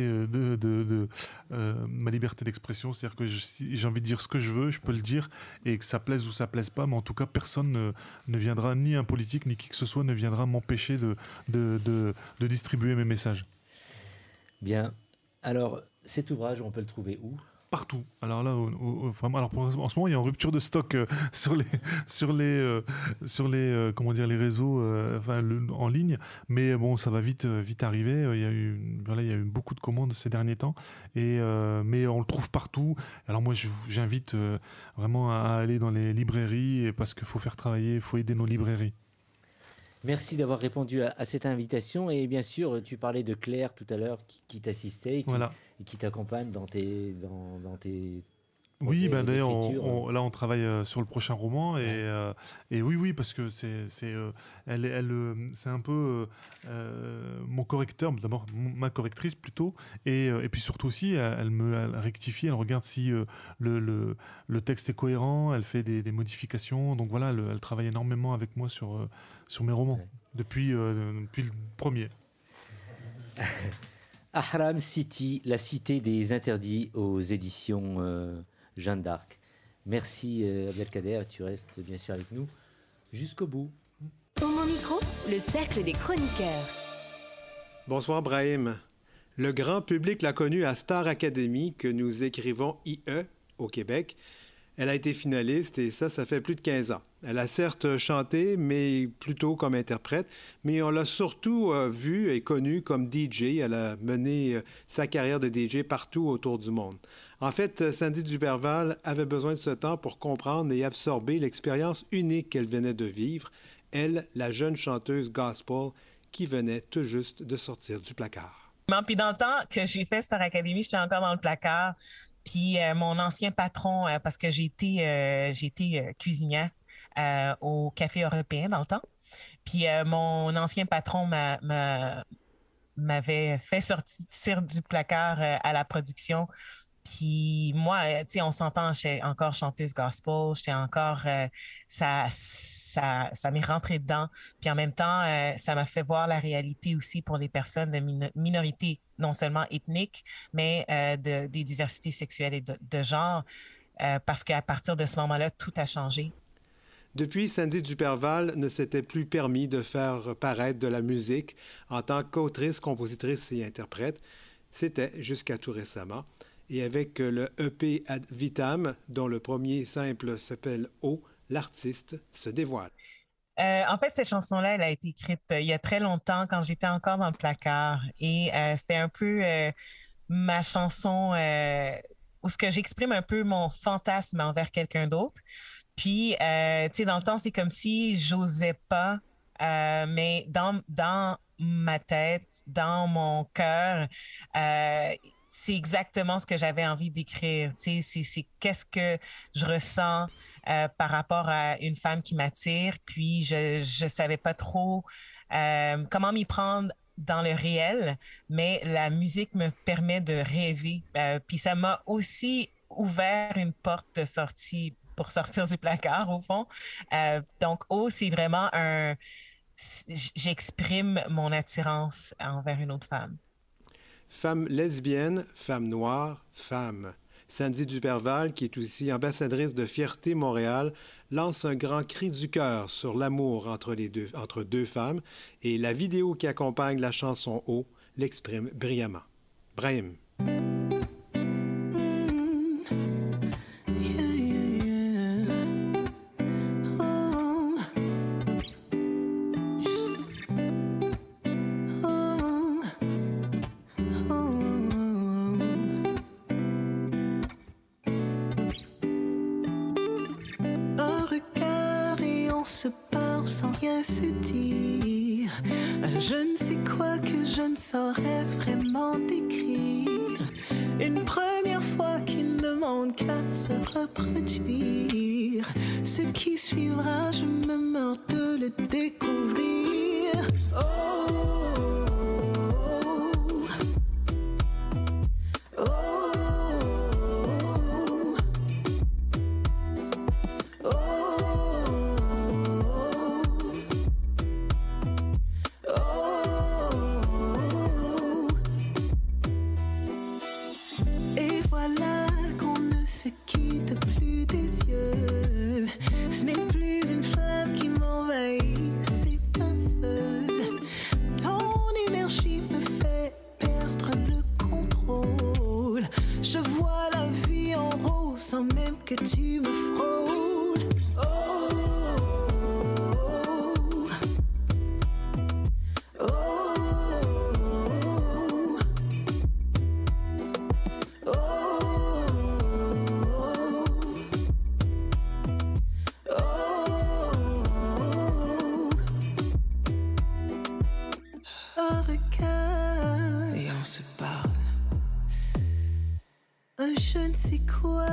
ma liberté d'expression, c'est-à-dire que si j'ai envie de dire ce que je veux, je peux le dire, et que ça plaise ou ça plaise pas, mais en tout cas personne ne viendra, ni un politique ni qui que ce soit ne viendra m'empêcher de distribuer mes messages. Bien. Alors, cet ouvrage, on peut le trouver où ? Partout. Alors là, vraiment, en ce moment, il y a une rupture de stock sur les réseaux, en ligne. Mais bon, ça va vite arriver. Il y a eu beaucoup de commandes ces derniers temps. Mais on le trouve partout. Alors moi, j'invite vraiment à aller dans les librairies parce qu'il faut faire travailler, il faut aider nos librairies. Merci d'avoir répondu à cette invitation. Et bien sûr, tu parlais de Claire tout à l'heure qui t'assistait et qui t'accompagne dans tes Oui, projets d'ailleurs, d'écriture. là on travaille sur le prochain roman et oui, parce que c'est un peu mon correcteur, d'abord ma correctrice plutôt, et puis surtout aussi, elle rectifie, elle regarde si le texte est cohérent, elle fait des modifications, donc voilà, elle travaille énormément avec moi sur mes romans, Ouais. depuis le premier. Ahram City, la cité des interdits aux éditions Jeanne d'Arc. Merci Abdelkader, tu restes bien sûr avec nous jusqu'au bout. Homo Micro, le cercle des chroniqueurs. Bonsoir Brahim. Le grand public l'a connue à Star Academy, que nous écrivons IE au Québec. Elle a été finaliste et ça fait plus de 15 ans. Elle a certes chanté, mais plutôt comme interprète, mais on l'a surtout vue et connue comme DJ. Elle a mené sa carrière de DJ partout autour du monde. En fait, Sandy Duberval avait besoin de ce temps pour comprendre et absorber l'expérience unique qu'elle venait de vivre, elle, la jeune chanteuse gospel qui venait tout juste de sortir du placard. Puis dans le temps que j'ai fait Star Academy, j'étais encore dans le placard. Puis mon ancien patron, parce que j'ai été cuisinière au Café Européen dans le temps. Puis mon ancien patron m'avait fait sortir du placard à la production. Puis moi, tu sais, on s'entend, j'étais encore chanteuse gospel, j'étais encore, ça m'est rentré dedans. Puis en même temps, ça m'a fait voir la réalité aussi pour les personnes de minorités, non seulement ethniques, mais des diversités sexuelles et de genre, parce qu'à partir de ce moment-là, tout a changé. Depuis, Sandy Duberval ne s'était plus permis de faire paraître de la musique en tant qu'autrice, compositrice et interprète. C'était jusqu'à tout récemment. Et avec le EP Ad Vitam, dont le premier simple s'appelle O, l'artiste se dévoile. En fait, cette chanson-là, elle a été écrite il y a très longtemps, quand j'étais encore dans le placard. Et c'était un peu ma chanson où ce que j'exprime un peu mon fantasme envers quelqu'un d'autre. Puis, tu sais, dans le temps, c'est comme si j'osais pas, mais dans ma tête, dans mon cœur, c'est exactement ce que j'avais envie d'écrire. Tu sais, c'est qu'est-ce que je ressens par rapport à une femme qui m'attire. Puis, je savais pas trop comment m'y prendre dans le réel, mais la musique me permet de rêver. Puis, ça m'a aussi ouvert une porte de sortie pour sortir du placard, au fond. Donc, c'est vraiment j'exprime mon attirance envers une autre femme. Femme lesbienne, femme noire, femme. Sandy Duberval, qui est aussi ambassadrice de Fierté Montréal, lance un grand cri du cœur sur l'amour entre deux femmes, et la vidéo qui accompagne la chanson O l'exprime brillamment. Brahim. Se parle sans rien se dire. Je ne sais quoi que je ne saurais vraiment décrire. Une première fois qui ne demande qu'à se reproduire. Ce qui suivra, je me meurs de le découvrir. Ce n'est plus une flamme qui m'envahit, c'est un feu. Ton énergie me fait perdre le contrôle. Je vois la vie en rose sans même que tu me frôles. Je ne sais quoi.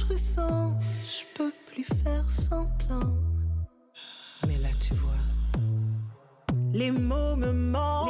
je ressens, je peux plus faire semblant. Mais là tu vois, les mots me manquent.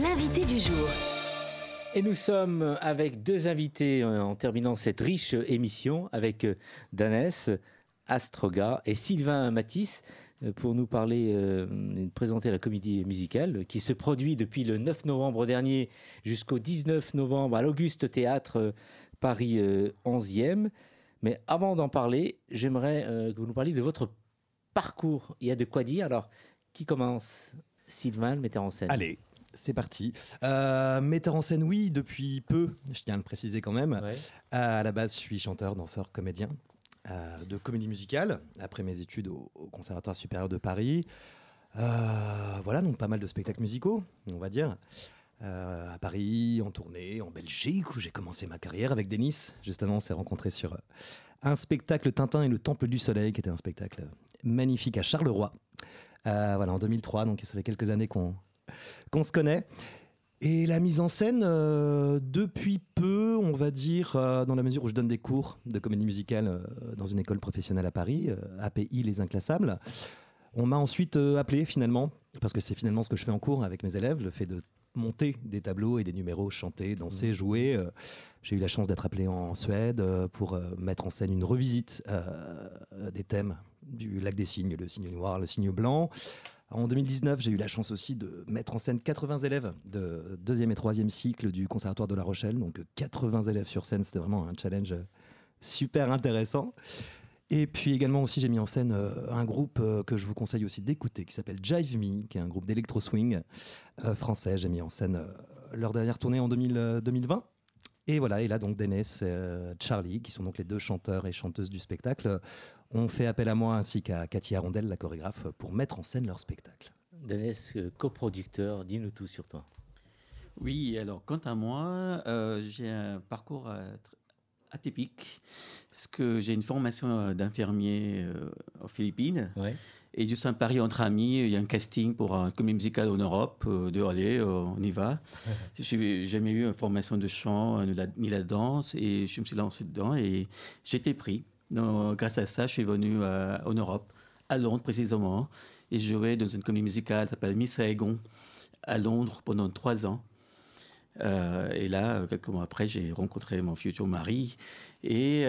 L'invité du jour. Et nous sommes avec deux invités en terminant cette riche émission avec Danès Astroga et Sylvain Matisse pour nous parler, présenter la comédie musicale qui se produit depuis le 9 novembre dernier jusqu'au 19 novembre à l'Auguste Théâtre Paris 11e. Mais avant d'en parler, j'aimerais que vous nous parliez de votre parcours. Il y a de quoi dire. Alors, qui commence ? Sylvain, le metteur en scène. Allez, c'est parti. Metteur en scène, oui, depuis peu, je tiens à le préciser quand même. Ouais. À la base, je suis chanteur, danseur, comédien de comédie musicale, après mes études au Conservatoire supérieur de Paris. Voilà, donc pas mal de spectacles musicaux, on va dire. À Paris, en tournée, en Belgique, où j'ai commencé ma carrière avec Denis. Justement, on s'est rencontrés sur un spectacle Tintin et le Temple du Soleil, qui était un spectacle magnifique à Charleroi. Voilà, en 2003, donc ça fait quelques années qu'on se connaît. Et la mise en scène, depuis peu, on va dire, dans la mesure où je donne des cours de comédie musicale dans une école professionnelle à Paris, API Les Inclassables. On m'a ensuite appelé finalement, parce que c'est finalement ce que je fais en cours avec mes élèves, le fait de monter des tableaux et des numéros, chanter, danser, jouer. J'ai eu la chance d'être appelé en Suède pour mettre en scène une revisite des thèmes du Lac des Cygnes, le cygne noir, le cygne blanc. En 2019, j'ai eu la chance aussi de mettre en scène 80 élèves de 2e et 3e cycle du Conservatoire de La Rochelle. Donc 80 élèves sur scène, c'était vraiment un challenge super intéressant. Et puis également aussi, j'ai mis en scène un groupe que je vous conseille aussi d'écouter, qui s'appelle Jive Me, qui est un groupe d'électro-swing français. J'ai mis en scène leur dernière tournée en 2020. Et voilà, et là donc Dennis et Charlie, qui sont donc les deux chanteurs et chanteuses du spectacle, ont fait appel à moi ainsi qu'à Cathy Arondel, la chorégraphe, pour mettre en scène leur spectacle. Dennis, coproducteur, dis-nous tout sur toi. Oui, alors quant à moi, j'ai un parcours atypique, parce que j'ai une formation d'infirmier aux Philippines. Ouais. Et juste un pari entre amis, il y a un casting pour un comédie musicale en Europe, allez, on y va. Je n'ai jamais eu une formation de chant ni la danse, et je me suis lancé dedans et j'ai été pris. Donc, grâce à ça, je suis venu en Europe, à Londres précisément, et je jouais dans une comédie musicale qui s'appelle Miss Saigon, à Londres pendant 3 ans. Et là, quelques mois après, j'ai rencontré mon futur mari. Et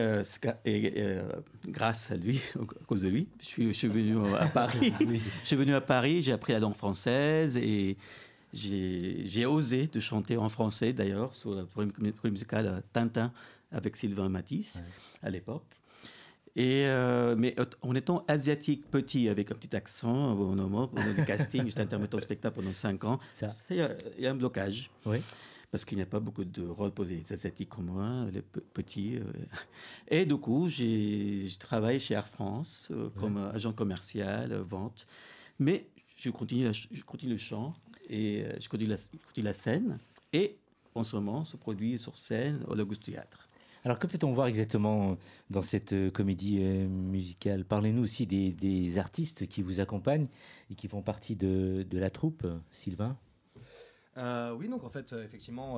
grâce à lui, à cause de lui, je suis venu à Paris. Je suis venu à Paris, j'ai appris la langue française et j'ai osé de chanter en français, d'ailleurs, sur la première musicale Tintin avec Sylvain Matisse, à l'époque. Mais en étant asiatique petit, avec un petit accent, pendant le casting, j'étais intermittent au spectacle pendant 5 ans, il y a un blocage. Oui. Parce qu'il n'y a pas beaucoup de rôles pour les asiatiques comme moi, les petits. Et du coup, je travaille chez Air France comme agent commercial, vente. Mais je continue le chant et je continue la scène. Et en ce moment, se produit sur scène au L'Auguste Théâtre. Alors que peut-on voir exactement dans cette comédie musicale? Parlez-nous aussi des artistes qui vous accompagnent et qui font partie de la troupe, Sylvain. Oui, donc en fait, effectivement,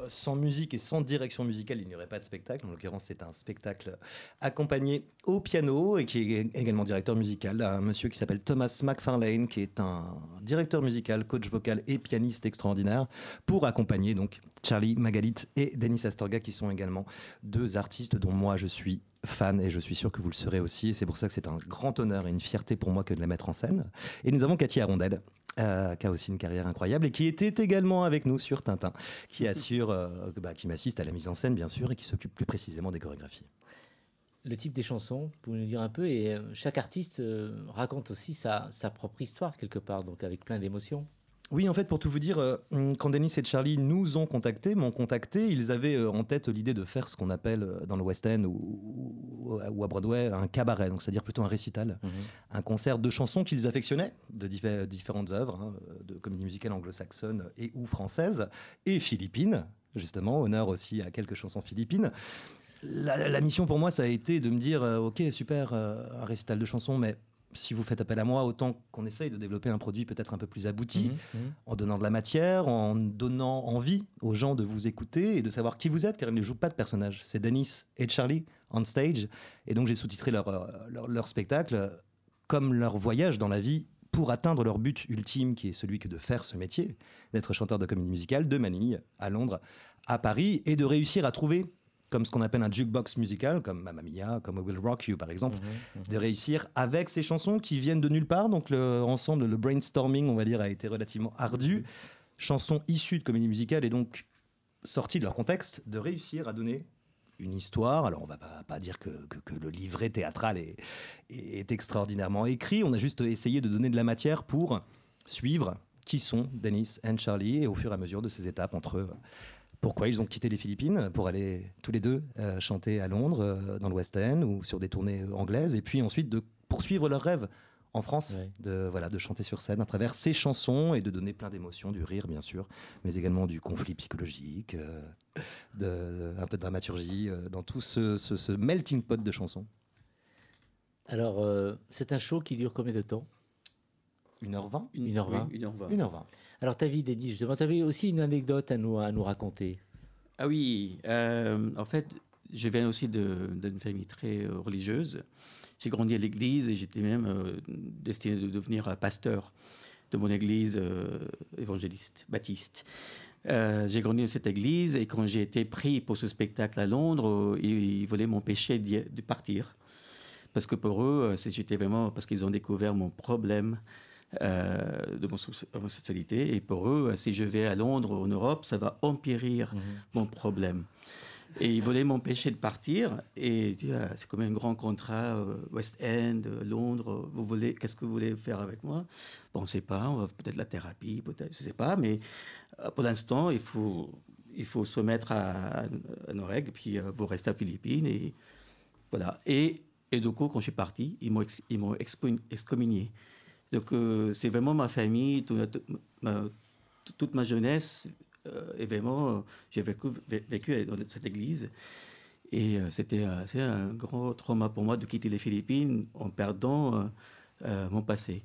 sans musique et sans direction musicale, il n'y aurait pas de spectacle. En l'occurrence, c'est un spectacle accompagné au piano et qui est également directeur musical. Un monsieur qui s'appelle Thomas McFarlane, qui est un directeur musical, coach vocal et pianiste extraordinaire, pour accompagner donc Charlie Magalit et Denis Astorga, qui sont également deux artistes dont moi je suis fan et je suis sûr que vous le serez aussi. Et c'est pour ça que c'est un grand honneur et une fierté pour moi que de les mettre en scène. Et nous avons Cathy Arondel, qui a aussi une carrière incroyable et qui était également avec nous sur Tintin, qui assure, qui m'assiste à la mise en scène bien sûr et qui s'occupe plus précisément des chorégraphies. Le type des chansons, vous pouvez nous dire un peu, et chaque artiste raconte aussi sa propre histoire quelque part, donc avec plein d'émotions. Oui, en fait, pour tout vous dire, quand Denis et Charlie m'ont contacté, ils avaient en tête l'idée de faire ce qu'on appelle dans le West End ou à Broadway un cabaret, donc c'est-à-dire plutôt un récital, un concert de chansons qu'ils affectionnaient, de différentes œuvres, de comédie musicale anglo-saxonne et ou française, et philippines, justement, honneur aussi à quelques chansons philippines. La mission pour moi, ça a été de me dire, ok, super, un récital de chansons, mais si vous faites appel à moi, autant qu'on essaye de développer un produit peut-être un peu plus abouti, en donnant de la matière, en donnant envie aux gens de vous écouter et de savoir qui vous êtes, car ils ne jouent pas de personnages. C'est Denis et Charlie on stage, et donc j'ai sous-titré leur spectacle comme leur voyage dans la vie pour atteindre leur but ultime, qui est celui que de faire ce métier, d'être chanteur de comédie musicale, de Manille à Londres, à Paris, et de réussir à trouver, comme ce qu'on appelle un jukebox musical, comme Mamma Mia, comme I Will Rock You par exemple, de réussir avec ces chansons qui viennent de nulle part. Donc ensemble, le brainstorming, on va dire, a été relativement ardu. Chansons issues de comédie musicale et donc sorties de leur contexte, de réussir à donner une histoire. Alors on va pas dire que le livret théâtral est extraordinairement écrit. On a juste essayé de donner de la matière pour suivre qui sont Denis et Charlie, et au fur et à mesure de ces étapes entre eux. Pourquoi ils ont quitté les Philippines pour aller tous les deux chanter à Londres, dans le West End ou sur des tournées anglaises, et puis ensuite de poursuivre leur rêve en France, de chanter sur scène à travers ces chansons et de donner plein d'émotions, du rire bien sûr, mais également du conflit psychologique, un peu de dramaturgie, dans tout ce melting pot de chansons. Alors, c'est un show qui dure combien de temps? 1h20 1h20. Oui, 1h20. 1h20. Alors, ta vie, Denis, justement, tu avais aussi une anecdote à nous raconter. Ah oui, en fait, je viens aussi d'une famille très religieuse. J'ai grandi à l'église et j'étais même destiné de devenir pasteur de mon église évangéliste, baptiste. J'ai grandi dans cette église et quand j'ai été pris pour ce spectacle à Londres, ils voulaient m'empêcher de partir. Parce que pour eux, j'étais vraiment... Parce qu'ils ont découvert mon problème de mon homosexualité. Et pour eux, si je vais à Londres, en Europe, ça va empirir mon problème. Et ils voulaient m'empêcher de partir. Et je dis, c'est comme un grand contrat, West End, Londres. Qu'est-ce que vous voulez faire avec moi? Bon, on ne sait pas. On va peut-être la thérapie, peut-être, je ne sais pas. Mais pour l'instant, il faut se mettre à nos règles. Puis vous restez à Philippines. Et voilà. Et du coup, quand je suis parti, ils m'ont excommunié. Donc, c'est vraiment ma famille, toute ma jeunesse. Et vraiment, j'ai vécu dans cette église. Et c'est un grand trauma pour moi de quitter les Philippines en perdant mon passé.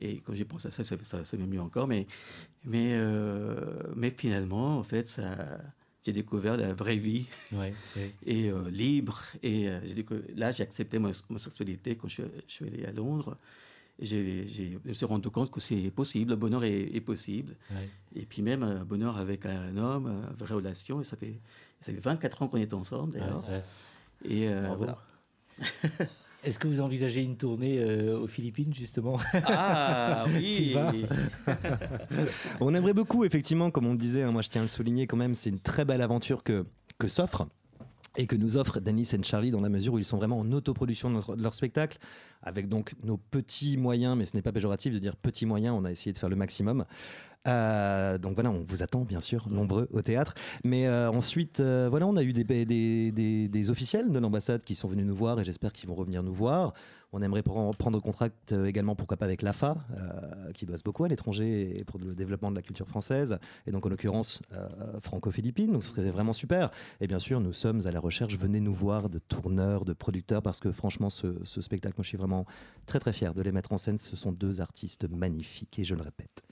Et quand j'y pense à ça, ça m'émeut encore. Mais finalement, en fait, j'ai découvert la vraie vie et libre. Et là, j'ai accepté ma sexualité quand je suis allé à Londres. Je me suis rendu compte que c'est possible, le bonheur est possible. Et puis même un bonheur avec un homme, une vraie relation. Et ça fait 24 ans qu'on est ensemble, d'ailleurs. Et voilà. Est-ce que vous envisagez une tournée aux Philippines, justement? Ah oui. On aimerait beaucoup, effectivement, comme on le disait, moi je tiens à le souligner quand même, c'est une très belle aventure que s'offre et que nous offrent Denis et Charlie, dans la mesure où ils sont vraiment en autoproduction de leur spectacle, avec donc nos petits moyens, mais ce n'est pas péjoratif de dire petits moyens, on a essayé de faire le maximum. Donc voilà, on vous attend bien sûr, nombreux au théâtre. Mais ensuite, voilà, on a eu des officiels de l'ambassade qui sont venus nous voir et j'espère qu'ils vont revenir nous voir. On aimerait prendre contact également, pourquoi pas avec l'AFA, qui bosse beaucoup à l'étranger et pour le développement de la culture française, et donc en l'occurrence franco-philippine, donc ce serait vraiment super. Et bien sûr, nous sommes à la recherche, venez nous voir, de tourneurs, de producteurs, parce que franchement, ce spectacle, moi je suis vraiment très très fier de les mettre en scène. Ce sont deux artistes magnifiques, et je le répète.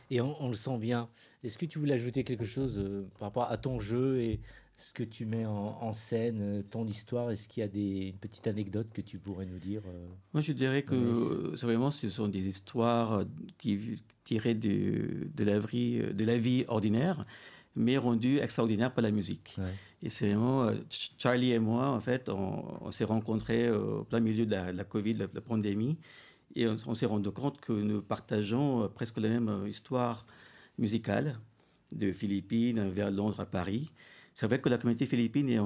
Et on le sent bien. Est-ce que tu voulais ajouter quelque chose par rapport à ton jeu et ce que tu mets en scène, ton histoire? Est-ce qu'il y a une petite anecdote que tu pourrais nous dire Moi, je dirais que ce sont des histoires tirées de la vie ordinaire, mais rendues extraordinaires par la musique. Ouais. Et c'est vraiment Charlie et moi, en fait, on s'est rencontrés au plein milieu de la Covid, la pandémie. Et on s'est rendu compte que nous partageons presque la même histoire musicale, de Philippines vers Londres à Paris. C'est vrai que la communauté philippine n'est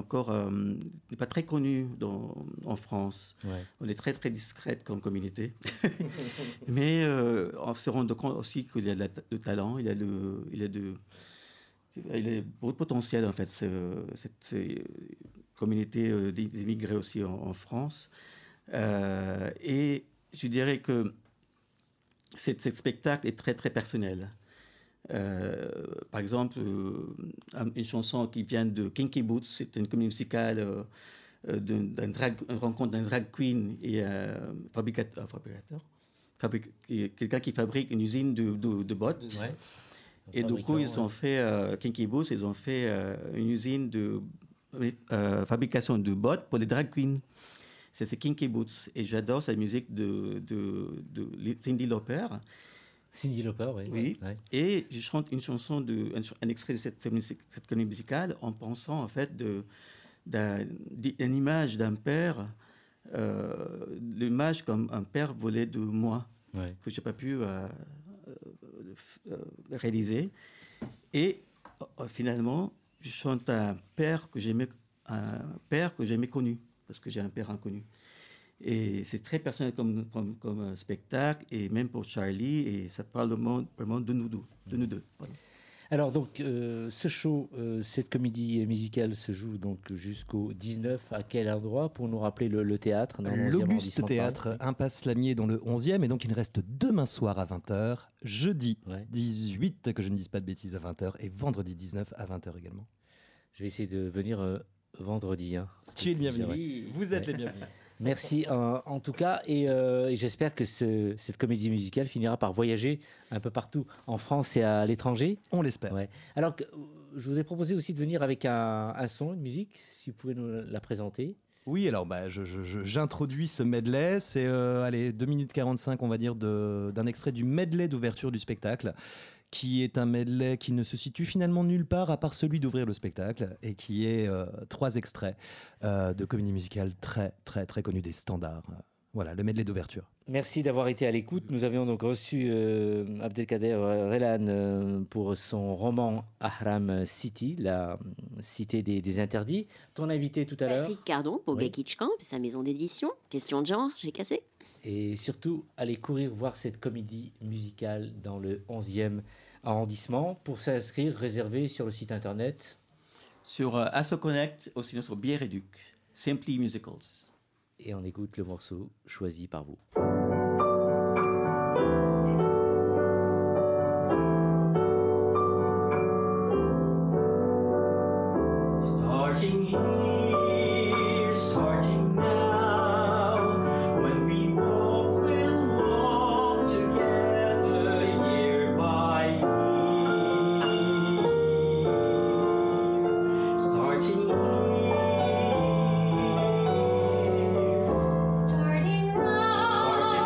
pas très connue en France. Ouais. On est très très discrète comme communauté. Mais on s'est rendu compte aussi qu'il y a le talent, il y a beaucoup de potentiel en fait, cette communauté d'immigrés aussi en France. Et je dirais que cet spectacle est très, très personnel. Par exemple, une chanson qui vient de Kinky Boots, c'est une comédie musicale une rencontre d'un drag queen et quelqu'un qui fabrique une usine de bottes. Ouais. Et du coup, ils ont fait, Kinky Boots, ils ont fait une usine de fabrication de bottes pour les drag queens. C'est Kinky Boots. Et j'adore sa musique de Cyndi Lauper. Cyndi Lauper, oui. Oui. Ouais. Et je chante une chanson, un extrait de cette comédie musicale en pensant en fait d'une image d'un père, l'image comme un père volé de moi, ouais, que je n'ai pas pu réaliser. Et finalement, je chante un père que j'aimais connu, parce que j'ai un père inconnu. Et c'est très personnel comme spectacle, et même pour Charlie, et ça parle vraiment de nous deux. Voilà. Alors donc, ce show, cette comédie musicale se joue donc jusqu'au 19. À quel endroit, pour nous rappeler le théâtre? L'Auguste Théâtre, Impasse Lamier, dans le 11e, et donc il reste demain soir à 20h, jeudi 18, que je ne dise pas de bêtises, à 20h, et vendredi 19 à 20h également. Je vais essayer de venir vendredi. Hein, tu es le bienvenu, vous êtes les bienvenus. Merci en tout cas, et j'espère que cette comédie musicale finira par voyager un peu partout en France et à l'étranger. On l'espère. Ouais. Alors, je vous ai proposé aussi de venir avec un son, une musique, si vous pouvez nous la présenter. Oui, alors j'introduis ce medley, c'est 2 minutes 45 on va dire d'un extrait du medley d'ouverture du spectacle, qui est un medley qui ne se situe finalement nulle part à part celui d'ouvrir le spectacle, et qui est 3 extraits de comédie musicale très très très connus, des standards. Voilà, le medley d'ouverture. Merci d'avoir été à l'écoute. Nous avions donc reçu Abdelkader Relane pour son roman Ahram City, la cité des interdits. Ton invité tout à l'heure, Patrick Cardon pour Gekich Camp, sa maison d'édition. Question de genre, j'ai cassé. Et surtout, allez courir voir cette comédie musicale dans le 11e arrondissement. Pour s'inscrire, réservé sur le site internet. Sur AssoConnect, ou sinon sur Biéréduc, Simply Musicals. Et on écoute le morceau choisi par vous. Starting here, starting now, when we walk, we'll walk together year by year. Starting here, starting now.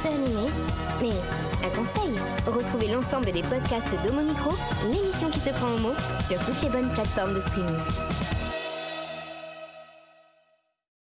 terminé. Mais un conseil, retrouvez l'ensemble des podcasts d'Homo Micro, l'émission qui se prend au mot, sur toutes les bonnes plateformes de streaming.